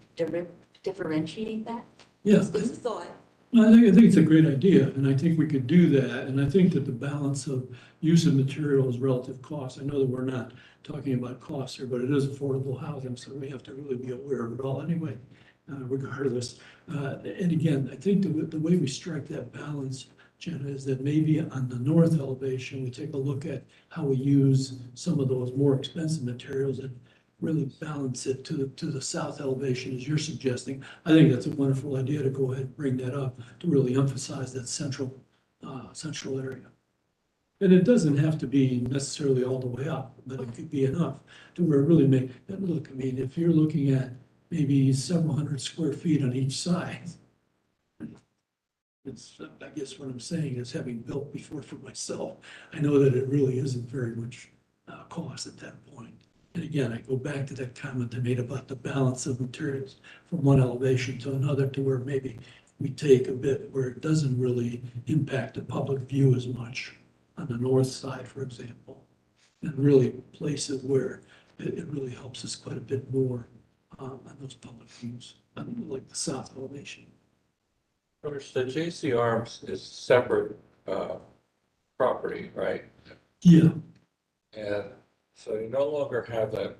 differentiate that. Yeah. It's a thought. I think it's a great idea, and I think we could do that. And I think that the balance of use of materials relative cost, I know that we're not talking about costs here, but it is affordable housing, so we have to really be aware of it all anyway, regardless. And again, I think the way we strike that balance, Jenna, is that maybe on the north elevation, we take a look at how we use some of those more expensive materials and really balance it to the south elevation as you're suggesting. I think that's a wonderful idea to go ahead and bring that up to really emphasize that central area. And it doesn't have to be necessarily all the way up, but it could be enough to where it really make, and look, I mean, if you're looking at maybe several hundred square feet on each side. It's, I guess what I'm saying is having built before for myself, I know that it really isn't very much cost at that point. And again, I go back to that comment I made about the balance of materials from one elevation to another to where maybe we take a bit where it doesn't really impact the public view as much on the north side, for example, and really place it where it really helps us quite a bit more on those public views, like the south elevation. Of course, the J.C. Arms is separate property, right? Yeah, And so you no longer have that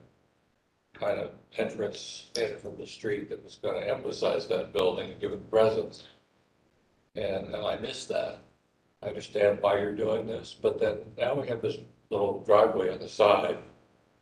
kind of entrance in from the street that was going to emphasize that building and give it presence. And I miss that. I understand why you're doing this, but then now we have this little driveway on the side,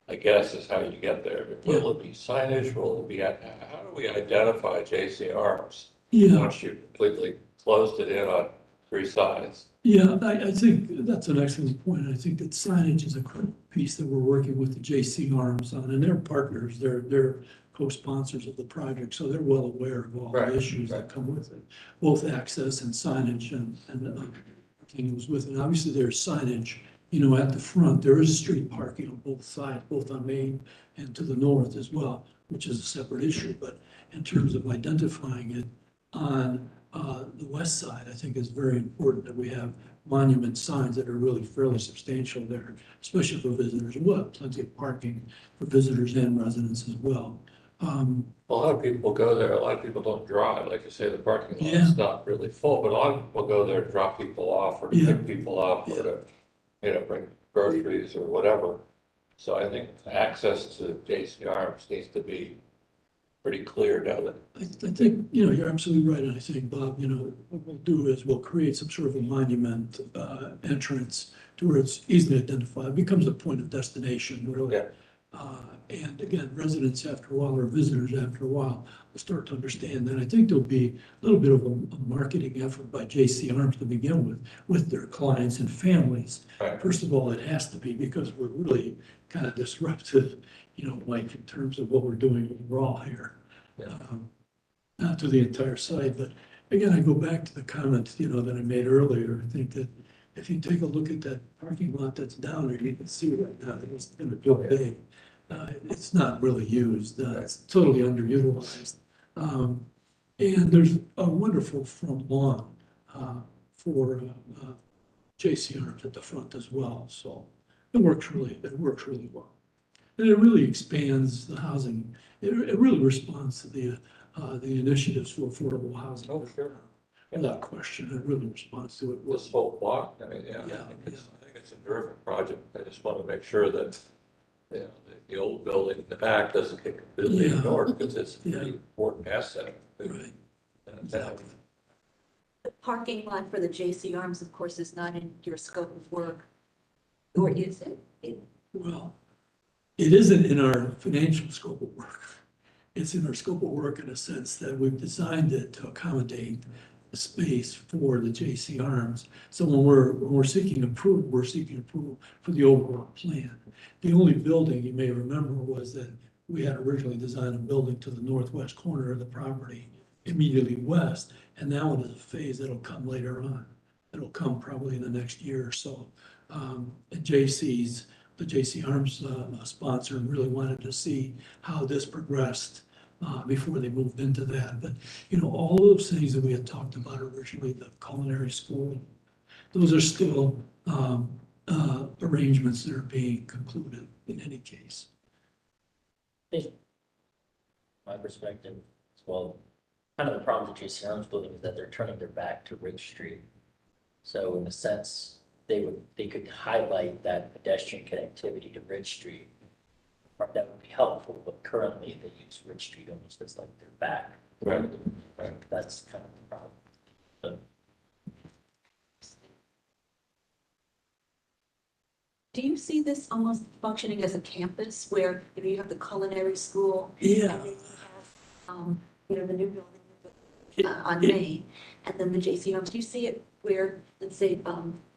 I guess is how you get there. Will it be signage? Will it be, how do we identify J.C. Arms? yeah. Once you completely closed it in on three sides. Yeah, I think that's an excellent point. I think that signage is a critical piece that we're working with the J.C. Arms on, and they're partners, they're co-sponsors of the project, so they're well aware of all the issues that come with it, both access and signage and everything that was with it. Obviously, there's signage, you know, at the front. There is street parking on both sides, both on Main and to the north as well, which is a separate issue. But in terms of identifying it on the west side, I think is very important that we have monument signs that are really fairly substantial there, especially for visitors. We'll have plenty of parking for visitors and residents as well. A lot of people go there, a lot of people don't drive, like you say, the parking lot Yeah. is not really full, but a lot of people go there to drop people off or to Yeah. pick people up or to, you know, bring groceries or whatever. So I think access to J.C. Arms needs to be pretty clear now that. I think, you know, you're absolutely right, and I think, Bob, you know, what we'll do is we'll create some sort of a monument entrance to where it's easily identified, it becomes a point of destination, really. Yeah. And again, residents after a while, or visitors after a while, will start to understand that. I think there'll be a little bit of a marketing effort by J.C. Arms to begin with their clients and families. Right. First of all, it has to be because we're really kind of disruptive, you know, like in terms of what we're doing overall here. Yeah. Not to the entire site, but again, I go back to the comment, you know, that I made earlier. I think that if you take a look at that parking lot that's down there, you can see right now that it's in a good day. It's not really used. It's totally underutilized. And there's a wonderful front lawn for J.C. Arms at the front as well. So it works really well. And it really expands the housing. It really responds to the initiatives for affordable housing. Oh, sure. Without question, it really responds to it. This whole block, I mean, yeah, Yeah, I think it's a terrific project. I just want to make sure that, you know, the old building in the back doesn't get completely Yeah. ignored because it's a Yeah. pretty important asset. Right. Exactly. The parking lot for the J.C. Arms, of course, is not in your scope of work, or is it? Well, it isn't in our financial scope of work. It's in our scope of work in a sense that we've designed it to accommodate the space for the J.C. Arms. So when we're seeking approval, we're seeking approval for the overall plan. The only building you may remember was that we had originally designed a building to the northwest corner of the property, immediately west, and that one is a phase that'll come later on. It'll come probably in the next year or so. And the J.C. Arms sponsor really wanted to see how this progressed before they moved into that. But, you know, all those things that we had talked about originally, the culinary school, those are still arrangements that are being concluded in any case. My perspective as well, kind of the problem with J.C. Arms building is that they're turning their back to Ridge Street. So in a sense, they could highlight that pedestrian connectivity to Ridge Street. That would be helpful, but currently they use Ridge Street almost as like their back. Right. That's kind of the problem. So, Do you see this almost functioning as a campus where, you know, you have the culinary school? Yeah. And then you have, you know, the new building on Main, and then the J.C. Arms? Do you see it where, let's say,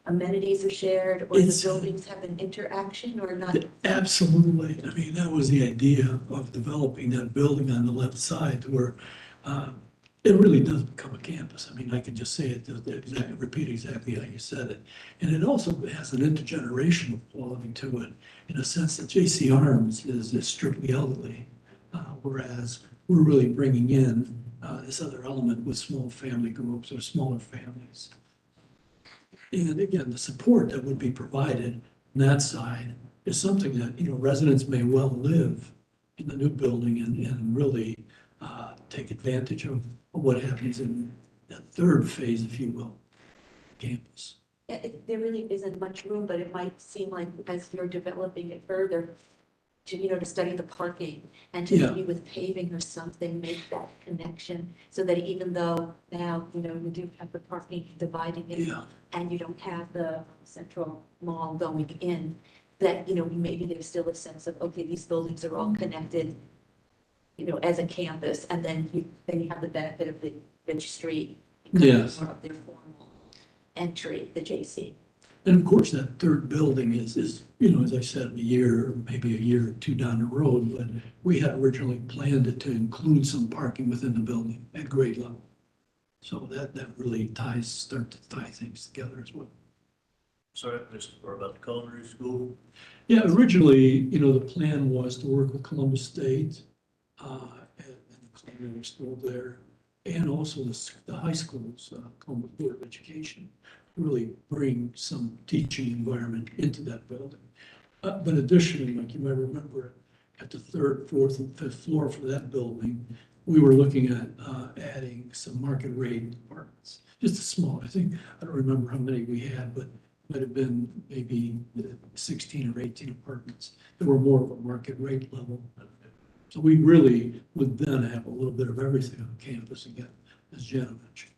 amenities are shared or the It's- buildings have an interaction or not? Absolutely. I mean, that was the idea of developing that building on the left side where it really does become a campus. I mean, I can just say it, repeat exactly how you said it. And it also has an intergenerational quality to it in a sense that J.C. Arms is strictly elderly, whereas we're really bringing in this other element with small family groups or smaller families. And again, the support that would be provided on that side is something that, residents may well live in the new building and really take advantage of what happens in that third phase, if you will, campus. Yeah, there really isn't much room, but it might seem like as you're developing it further, to study the parking and to Yeah. maybe with paving or something, make that connection so that even though now, you do have the parking dividing it Yeah. and you don't have the central mall going in, that, maybe there's still a sense of, okay, these buildings are all connected, as a campus, and then you have the benefit of the Ridge Street. Yes. More of their formal entry, the JC. And of course, that third building is, as I said, maybe a year or two down the road, but we had originally planned it to include some parking within the building at grade level. So that really start to tie things together as well. So this is more about the culinary school. Yeah, originally, the plan was to work with Columbus State, and the culinary school there, and also the high schools, Columbus Board of Education, really bring some teaching environment into that building. But additionally, like you might remember, at the third, fourth, and fifth floor for that building, we were looking at adding some market rate apartments. Just a small, I don't remember how many we had, but it might have been maybe 16 or 18 apartments that were more of a market rate level. So we really would then have a little bit of everything on campus again, as Jenna mentioned.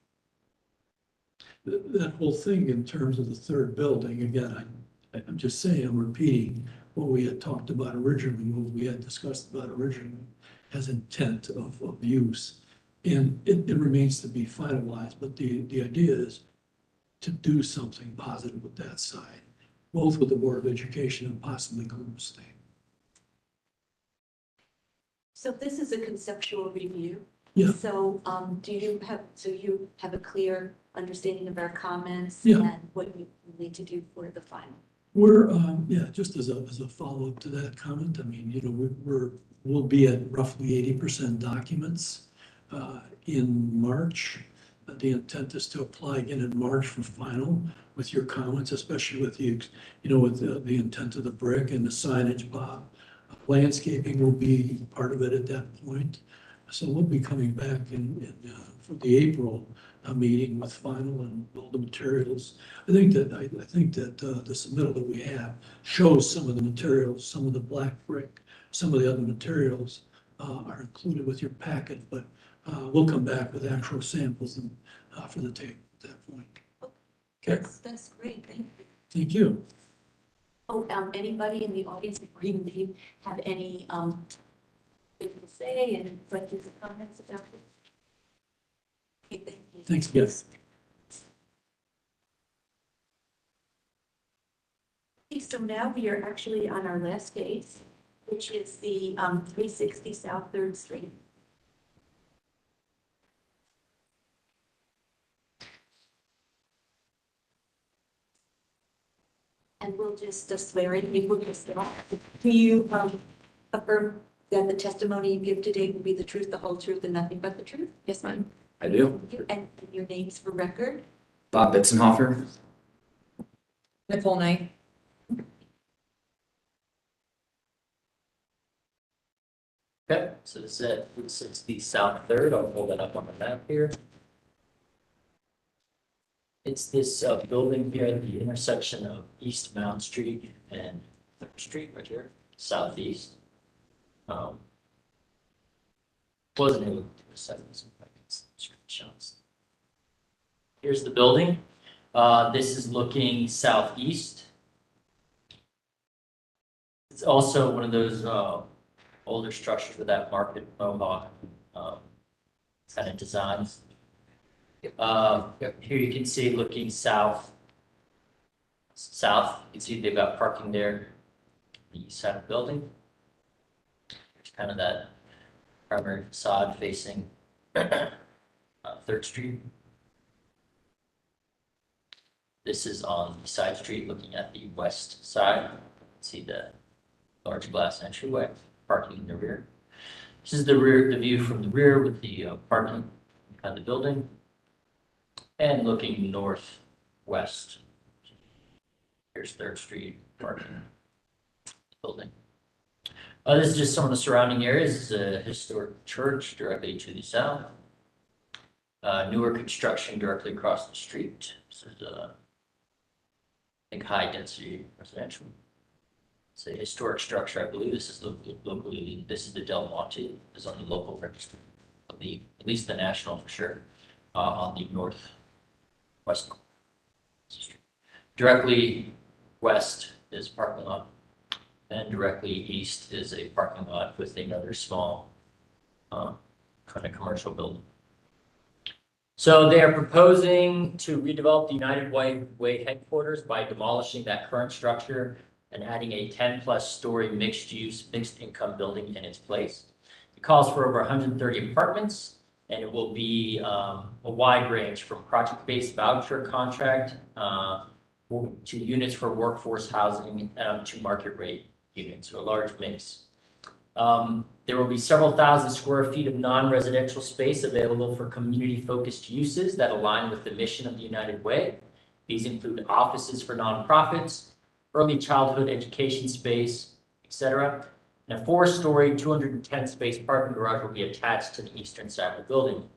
That whole thing in terms of the third building, again, I'm just saying, I'm repeating what we had talked about originally, what we had discussed about originally as intent of use. And it remains to be finalized, but the idea is to do something positive with that side, both with the Board of Education and possibly Columbus State. So this is a conceptual review. Yeah. So, you have a clear understanding of our comments Yeah. and what you need to do for the final? We're, just as a follow-up to that comment, I mean, we'll be at roughly 80% documents in March. The intent is to apply again in March for final with your comments, especially with the intent of the brick and the signage, Bob. Landscaping will be part of it at that point. So we'll be coming back for the April meeting with final and all the materials. I think that the submittal that we have shows some of the materials, some of the black brick, some of the other materials are included with your packet, but we'll come back with actual samples and for the table at that point. Okay, That's great, thank you. thank you. Oh, anybody in the audience, or even if you have any, thing to say and questions or comments about it? Okay, thank you. Thanks again. Okay, so now we are actually on our last case, which is the 360 South Third Street. And we'll just swear in, we will just start. Do you affirm that the testimony you give today will be the truth, the whole truth, and nothing but the truth? Yes, ma'am. I do. And your names for record? Bob Bitzenhofer. Nicole Knight. Okay, so this is at 360 South Third. I'll pull that up on the map here. It's this building here at the intersection of East Mount Street and Third Street right here, southeast. Wasn't able to do a second, so I can screenshots. Here's the building. This is looking southeast. It's also one of those older structures with that market mohawk kind of designs. Here you can see looking south south. You can see they've got parking there, the east side of the building. There's kind of that primary facade facing Third Street. This is on the side street looking at the west side. See the large glass entryway, parking in the rear. This is the view from the rear with the parking behind the building. And looking northwest. Here's Third Street parking building. This is just some of the surrounding areas. This is a historic church directly to the south. Newer construction directly across the street. This is I think high density residential. It's a historic structure. I believe this is locally. This is the Del Monte. Is on the local register of the at least the national for sure on the northwest. Directly west is parking lot, and directly east is a parking lot with another small kind of commercial building. So they are proposing to redevelop the United Way headquarters by demolishing that current structure and adding a 10+ story mixed income building in its place. It calls for over 130 apartments, and it will be a wide range from project-based voucher contract to units for workforce housing to market rate units, so a large mix. There will be several thousand square feet of non-residential space available for community-focused uses that align with the mission of the United Way. These include offices for nonprofits, early childhood education space, etc. And a 4-story, 210-space parking garage will be attached to the eastern side of the building.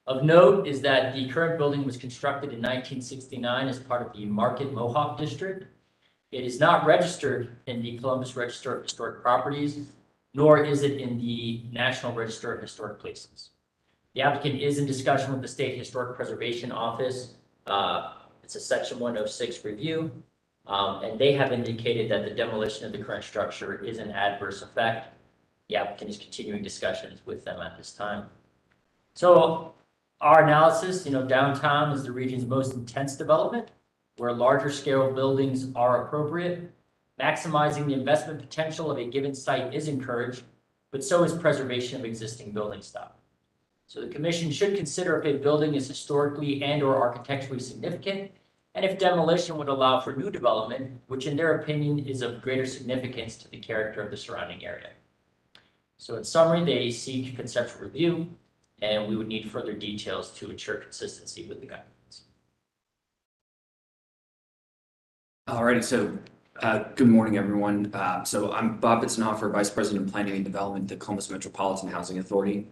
Of note is that the current building was constructed in 1969 as part of the Market Mohawk District. It is not registered in the Columbus Register of Historic Properties, nor is it in the National Register of Historic Places. The applicant is in discussion with the State Historic Preservation Office. It's a Section 106 review, and they have indicated that the demolition of the current structure is an adverse effect. The applicant is continuing discussions with them at this time. So our analysis, downtown is the region's most intense development, where larger scale buildings are appropriate. Maximizing the investment potential of a given site is encouraged, but so is preservation of existing building stock. So the commission should consider if a building is historically and/or architecturally significant, and if demolition would allow for new development, which in their opinion is of greater significance to the character of the surrounding area. So in summary, they seek conceptual review, and we would need further details to ensure consistency with the guidelines. Alrighty, so good morning, everyone. So I'm Bob Bitzenhofer, Vice President of Planning and Development at the Columbus Metropolitan Housing Authority.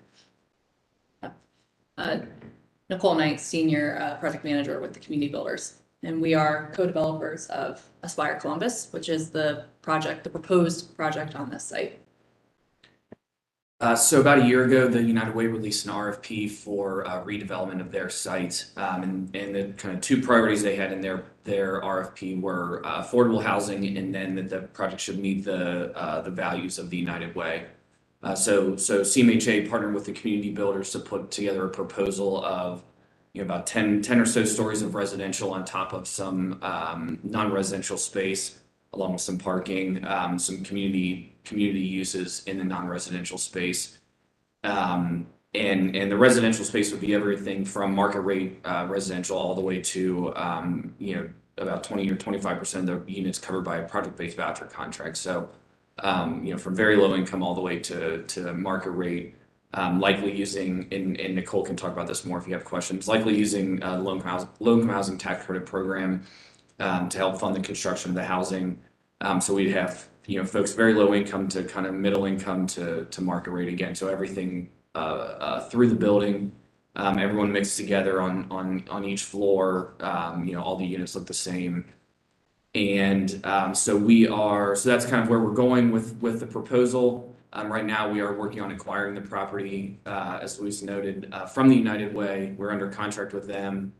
Nicole Knight, Senior Project Manager with the Community Builders. And we are co-developers of Aspire Columbus, which is the proposed project on this site. So about a year ago, the United Way released an RFP for redevelopment of their site. And the kind of 2 priorities they had in their RFP were affordable housing, and then that the project should meet the values of the United Way. So CMHA partnered with the community builders to put together a proposal of about 10 or so stories of residential on top of some non-residential space, along with some parking, some community uses in the non-residential space. And the residential space would be everything from market rate residential all the way to about 20 or 25% of the units covered by a project-based voucher contract. So from very low income all the way to market rate, likely using, and Nicole can talk about this more if you have questions, likely using low-income housing tax credit program to help fund the construction of the housing. So we'd have folks very low income to kind of middle income to market rate again. So everything through the building, everyone mixed together on each floor. All the units look the same. And so that's kind of where we're going with the proposal. Right now, we are working on acquiring the property, as Luis noted, from the United Way. We're under contract with them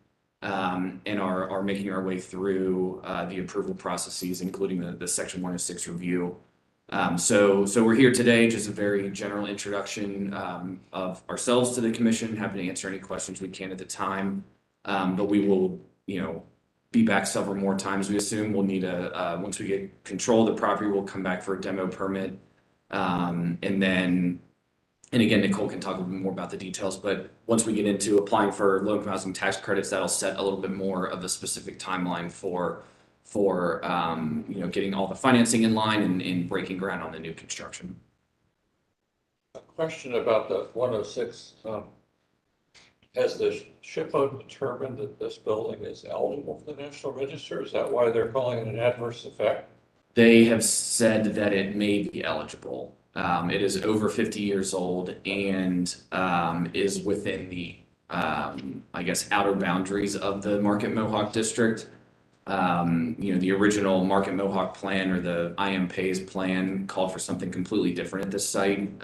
and are making our way through the approval processes, including the Section 106 review. So we're here today, just a very general introduction of ourselves to the commission, happy to answer any questions we can at the time. But we will, be back several more times. We assume we'll need once we get control of the property, we'll come back for a demo permit. And then, and again, Nicole can talk a little bit more about the details, but once we get into applying for low-income housing tax credits, that'll set a little bit more of a specific timeline for getting all the financing in line and breaking ground on the new construction. A question about the 106. Has the SHPO determined that this building is eligible for the National Register? Is that why they're calling it an adverse effect? They have said that it may be eligible. It is over 50 years old and is within the, I guess, outer boundaries of the Market Mohawk District. The original Market Mohawk plan or the IM Pays plan called for something completely different at this site,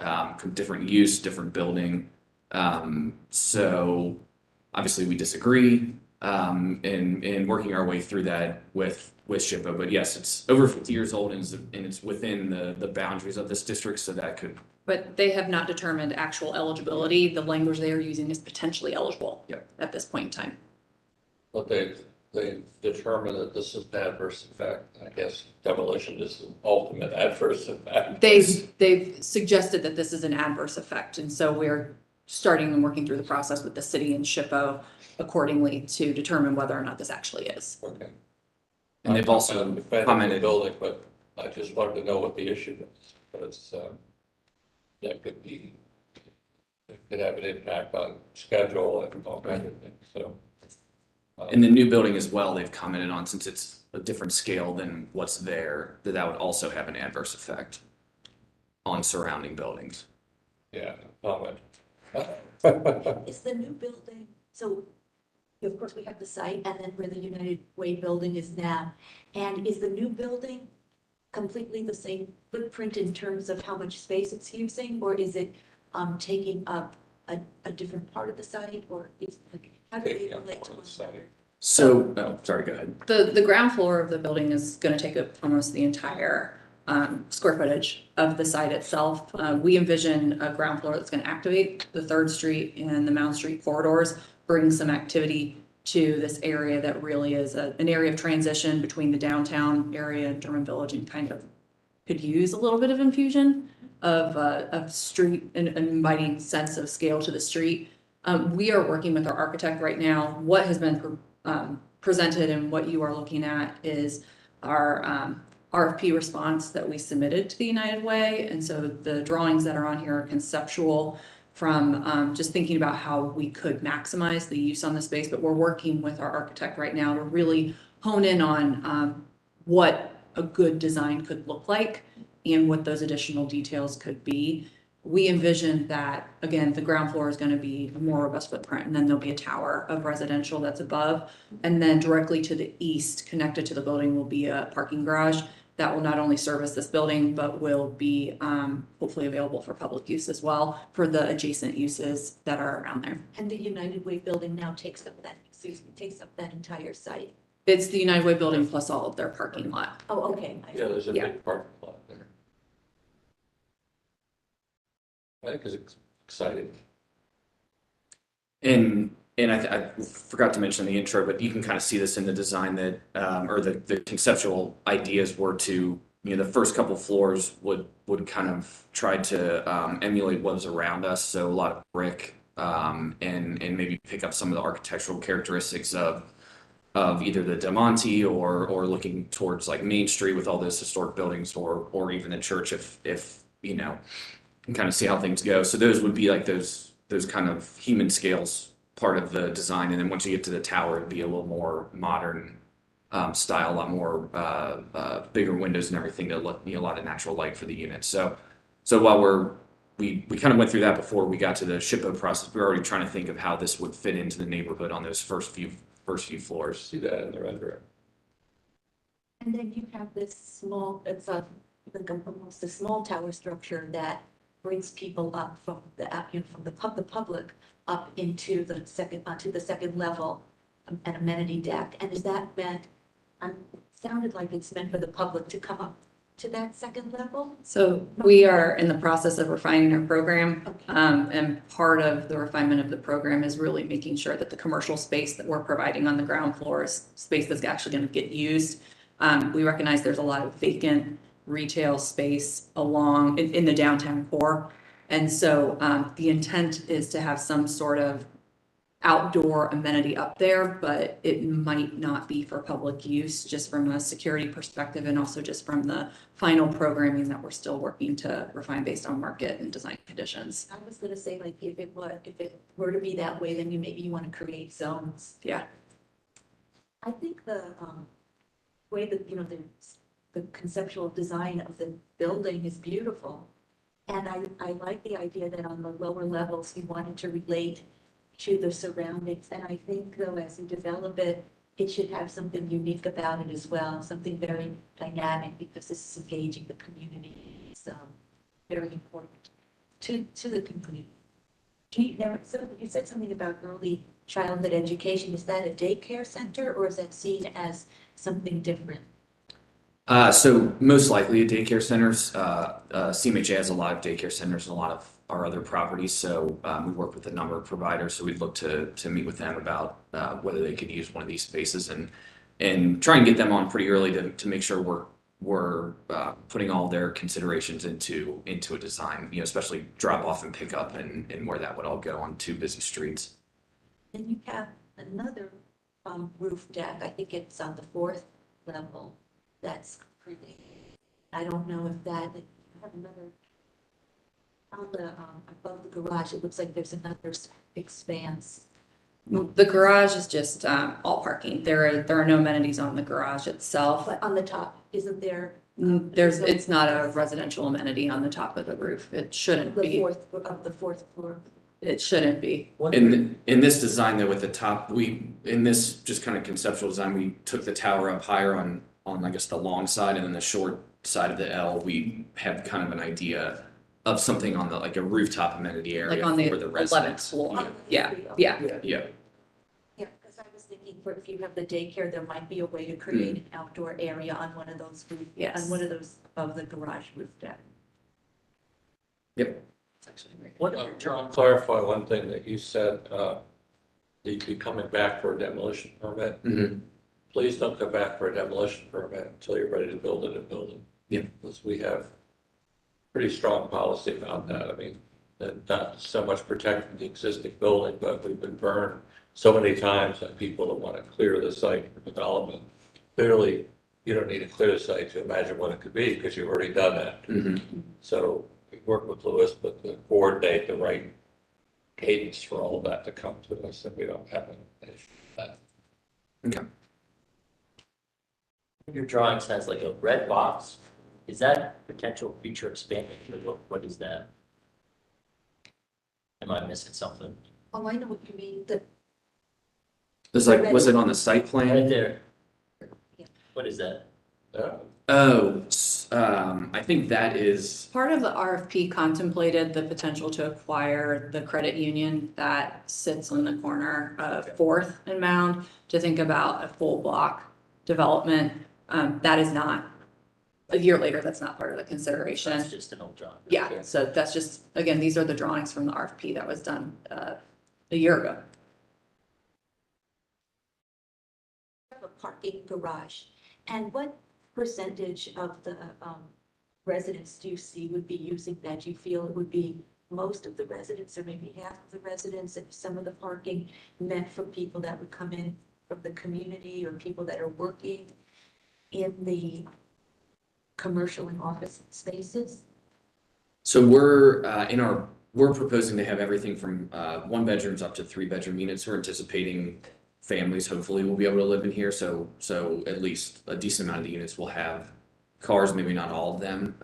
different use, different building. So obviously we disagree, and working our way through that with SHPO, but yes, it's over 50 years old and it's within the boundaries of this district, so that could. But they have not determined actual eligibility. The language they are using is potentially eligible. Yep. At this point in time. But they determined that this is an adverse effect. I guess demolition is the ultimate adverse effect. They've suggested that this is an adverse effect, and so we're starting and working through the process with the city and SHPO accordingly to determine whether or not this actually is. Okay. And they've also commented. The building, but I just wanted to know what the issue is, because that could be, it could have an impact on schedule and all kinds of things. So. In the new building as well, they've commented on, since it's a different scale than what's there, that would also have an adverse effect on surrounding buildings. Yeah, comment. Is the new building, so of course we have the site and then where the United Way building is now. And is the new building completely the same footprint in terms of how much space it's using? Or is it taking up a different part of the site, or is, how do they relate to one another? So, oh, sorry, go ahead. The ground floor of the building is going to take up almost the entire square footage of the site itself. We envision a ground floor that's going to activate the 3rd Street and the Mount Street corridors, bring some activity to this area that really is an area of transition between the downtown area and Durham Village, and kind of could use a little bit of infusion of street, an inviting sense of scale to the street. We are working with our architect right now. What has been presented and what you are looking at is our RFP response that we submitted to the United Way. And so the drawings that are on here are conceptual from just thinking about how we could maximize the use on the space. But we're working with our architect right now to really hone in on what a good design could look like and what those additional details could be. We envision that, again, the ground floor is going to be a more robust footprint, and then there'll be a tower of residential that's above. And then directly to the east, connected to the building, will be a parking garage that will not only service this building, but will be hopefully available for public use as well for the adjacent uses that are around there. And the United Way building now takes up that entire site. It's the United Way building plus all of their parking lot. Oh, okay. Yeah, there's a big parking lot there. I think it's exciting. And I forgot to mention in the intro, but you can kind of see this in the design that, or the conceptual ideas were to, the first couple floors would kind of try to emulate what was around us. So a lot of brick, and maybe pick up some of the architectural characteristics of either the Del Monte or looking towards like Main Street with all those historic buildings, or even the church if and kind of see how things go. So those would be like those kind of human scales part of the design. And then once you get to the tower, it'd be a little more modern style, a lot more bigger windows and everything to let a lot of natural light for the unit. So while we kind of went through that before we got to the SHPO process, we're already trying to think of how this would fit into the neighborhood on those first few floors. See that in the rendering. And then you have this small, it's almost a small tower structure that brings people up from the public up into the second level, an amenity deck. And is that meant? Sounded like it's meant for the public to come up to that second level? So we are in the process of refining our program. And part of the refinement of the program is really making sure that the commercial space that we're providing on the ground floor is space that's actually going to get used. We recognize there's a lot of vacant retail space along in the downtown core. And so the intent is to have some sort of outdoor amenity up there, but it might not be for public use, just from a security perspective and also just from the final programming that we're still working to refine based on market and design conditions. I was gonna say, like, if it were to be that way, then maybe you want to create zones. Yeah. I think the way that, the conceptual design of the building is beautiful. And I like the idea that on the lower levels, you wanted to relate to the surroundings. And I think though, as you develop it, it should have something unique about it as well, something very dynamic, because this is engaging the community. It's very important to the community. So you said something about early childhood education. Is that a daycare center, or is that seen as something different? So most likely a daycare centers. CMHA has a lot of daycare centers and a lot of our other properties. So we work with a number of providers. So we'd look to meet with them about whether they could use one of these spaces and try and get them on pretty early to make sure we're putting all their considerations into a design, especially drop off and pick up and where that would all go on two busy streets. And you have another roof deck. I think it's on the 4th level. That's pretty. I don't know if that, you have another, on the, above the garage, it looks like there's another expanse. The garage is just all parking. There are no amenities on the garage itself. But on the top, isn't there? It's not a residential amenity on the top of the roof. It shouldn't The be. the fourth floor. It shouldn't be. In this design though, with the top, in this just kind of conceptual design, we took the tower up higher on I guess the long side, and then the short side of the L, we have kind of an idea of something on like a rooftop amenity area Like on the for the 11th residents. floor. Yeah, yeah. Yeah. Yeah, because I was thinking for if you have the daycare, there might be a way to create an outdoor area on one of those on one of those above the garage roof deck. Yep. John, clarify one thing that you said, you'd be coming back for a demolition permit. Mm-hmm. Please don't come back for a demolition permit until you're ready to build a new building. Yeah. Because we have pretty strong policy about that. I mean, not so much protecting the existing building, but we've been burned so many times that people that want to clear the site for development. Clearly, you don't need to clear the site to imagine what it could be, because you've already done that. Mm-hmm. So we work with Lewis, but to coordinate the right cadence for all of that to come to us, and we don't have an issue with that. Okay. Your drawings has like a red box. Is that potential future expansion? Or what is that? Am I missing something? Oh, I know what you mean. Was it on the site plan? Right there. What is that? I think that is. Part of the RFP contemplated the potential to acquire the credit union that sits on the corner of 4th and Mound, to think about a full block development. That is not, a year later, that's not part of the consideration. That's just an old drawing. Yeah, so that's just, again, these are the drawings from the RFP that was done a year ago. Have a parking garage, and what percentage of the residents do you see would be using that? Do you feel it would be most of the residents, or maybe half of the residents, if some of the parking meant for people that would come in from the community or people that are working in the commercial and office spaces? So we're proposing to have everything from 1 bedrooms up to 3 bedroom units. We're anticipating families hopefully will be able to live in here. So at least a decent amount of the units will have cars, maybe not all of them.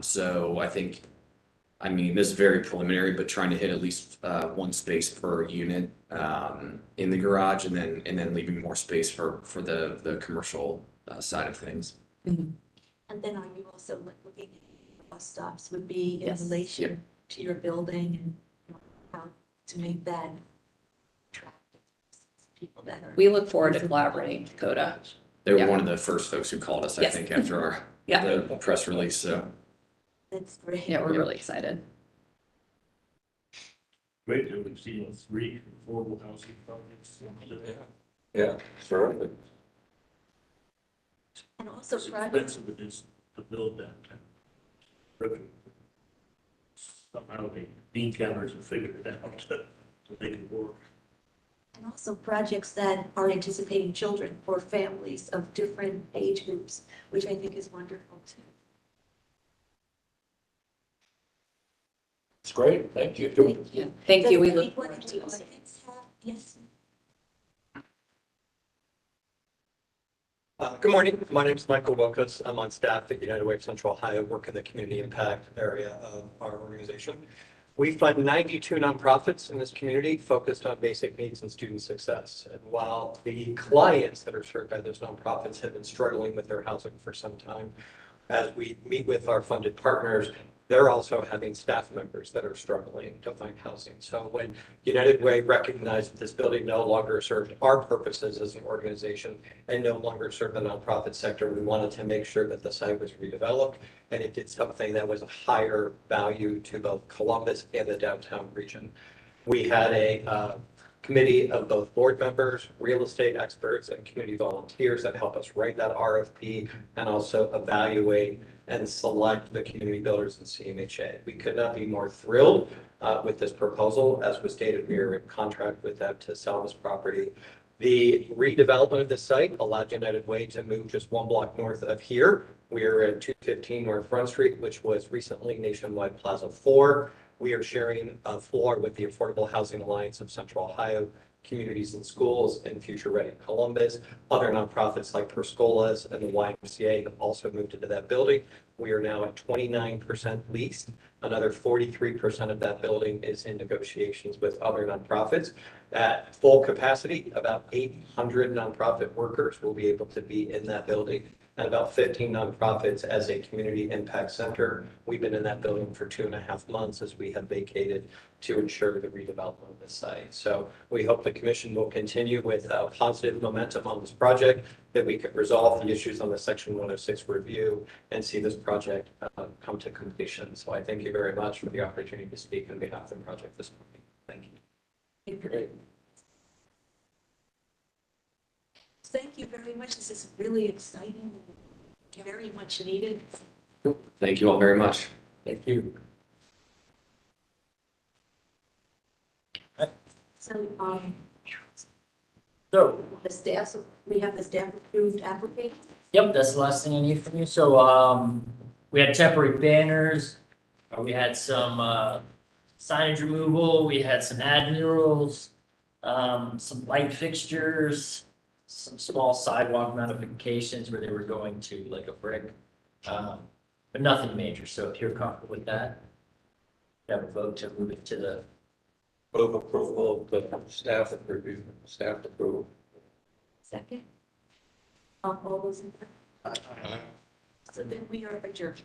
So I mean, this is very preliminary, but trying to hit at least 1 space per unit in the garage, and then leaving more space for the commercial side of things. Mm-hmm. And then are you also looking at bus stops would be in relation to your building, and how to make that attractive to people that are. We look forward to collaborating with Dakota. They were one of the first folks who called us, I Yes. think, after Yeah. the press release, so. That's great. Yeah, we're really excited. Great to have seen 3 affordable housing projects. Yeah, sure. And also projects, Expensive it is to build that. Somehow the bean counters have figured it out to make it work. and also projects that are anticipating children or families of different age groups, which I think is wonderful too. It's great, thank you. Thank you. Thank you. We Does look anyone forward in to the it. audience have- Yes. Good morning. My name is Michael Wilkus. I'm on staff at United Way of Central Ohio, work in the community impact area of our organization. We fund 92 nonprofits in this community focused on basic needs and student success. And while the clients that are served by those nonprofits have been struggling with their housing for some time, as we meet with our funded partners, they're also having staff members that are struggling to find housing. So when United Way recognized that this building no longer served our purposes as an organization and no longer served the nonprofit sector, we wanted to make sure that the site was redeveloped and it did something that was a higher value to both Columbus and the downtown region. We had a committee of both board members, real estate experts, and community volunteers that help us write that RFP and also evaluate and select the community builders in CMHA. We could not be more thrilled with this proposal. As was stated, we are in contract with them to sell this property. The redevelopment of the site allowed United Way to move just 1 block north of here. We are at 215 North Front Street, which was recently Nationwide Plaza 4. We are sharing a floor with the Affordable Housing Alliance of Central Ohio, Communities and Schools, and Future Ready Columbus. Other nonprofits like Perscolas and the YMCA have also moved into that building. We are now at 29% leased. Another 43% of that building is in negotiations with other nonprofits. At full capacity, about 800 nonprofit workers will be able to be in that building, and about 15 nonprofits as a community impact center. We've been in that building for 2.5 months as we have vacated to ensure the redevelopment of the site. So we hope the commission will continue with positive momentum on this project, that we could resolve the issues on the Section 106 review and see this project come to completion. So I thank you very much for the opportunity to speak on behalf of the project this morning. Thank you. Great. Thank you very much. This is really exciting, very much needed. Thank you all very much. Thank you. So, So, the staff, we have the staff approved application. yep, that's the last thing I need from you. So, we had temporary banners, we had some, signage removal, we had some ad murals, some light fixtures, some small sidewalk modifications where they were going to like a brick, but nothing major. So if you're comfortable with that, you have a vote to move it to the. Move approval of the staff review, staff approval. Second. All those in favor? So then we are adjourned.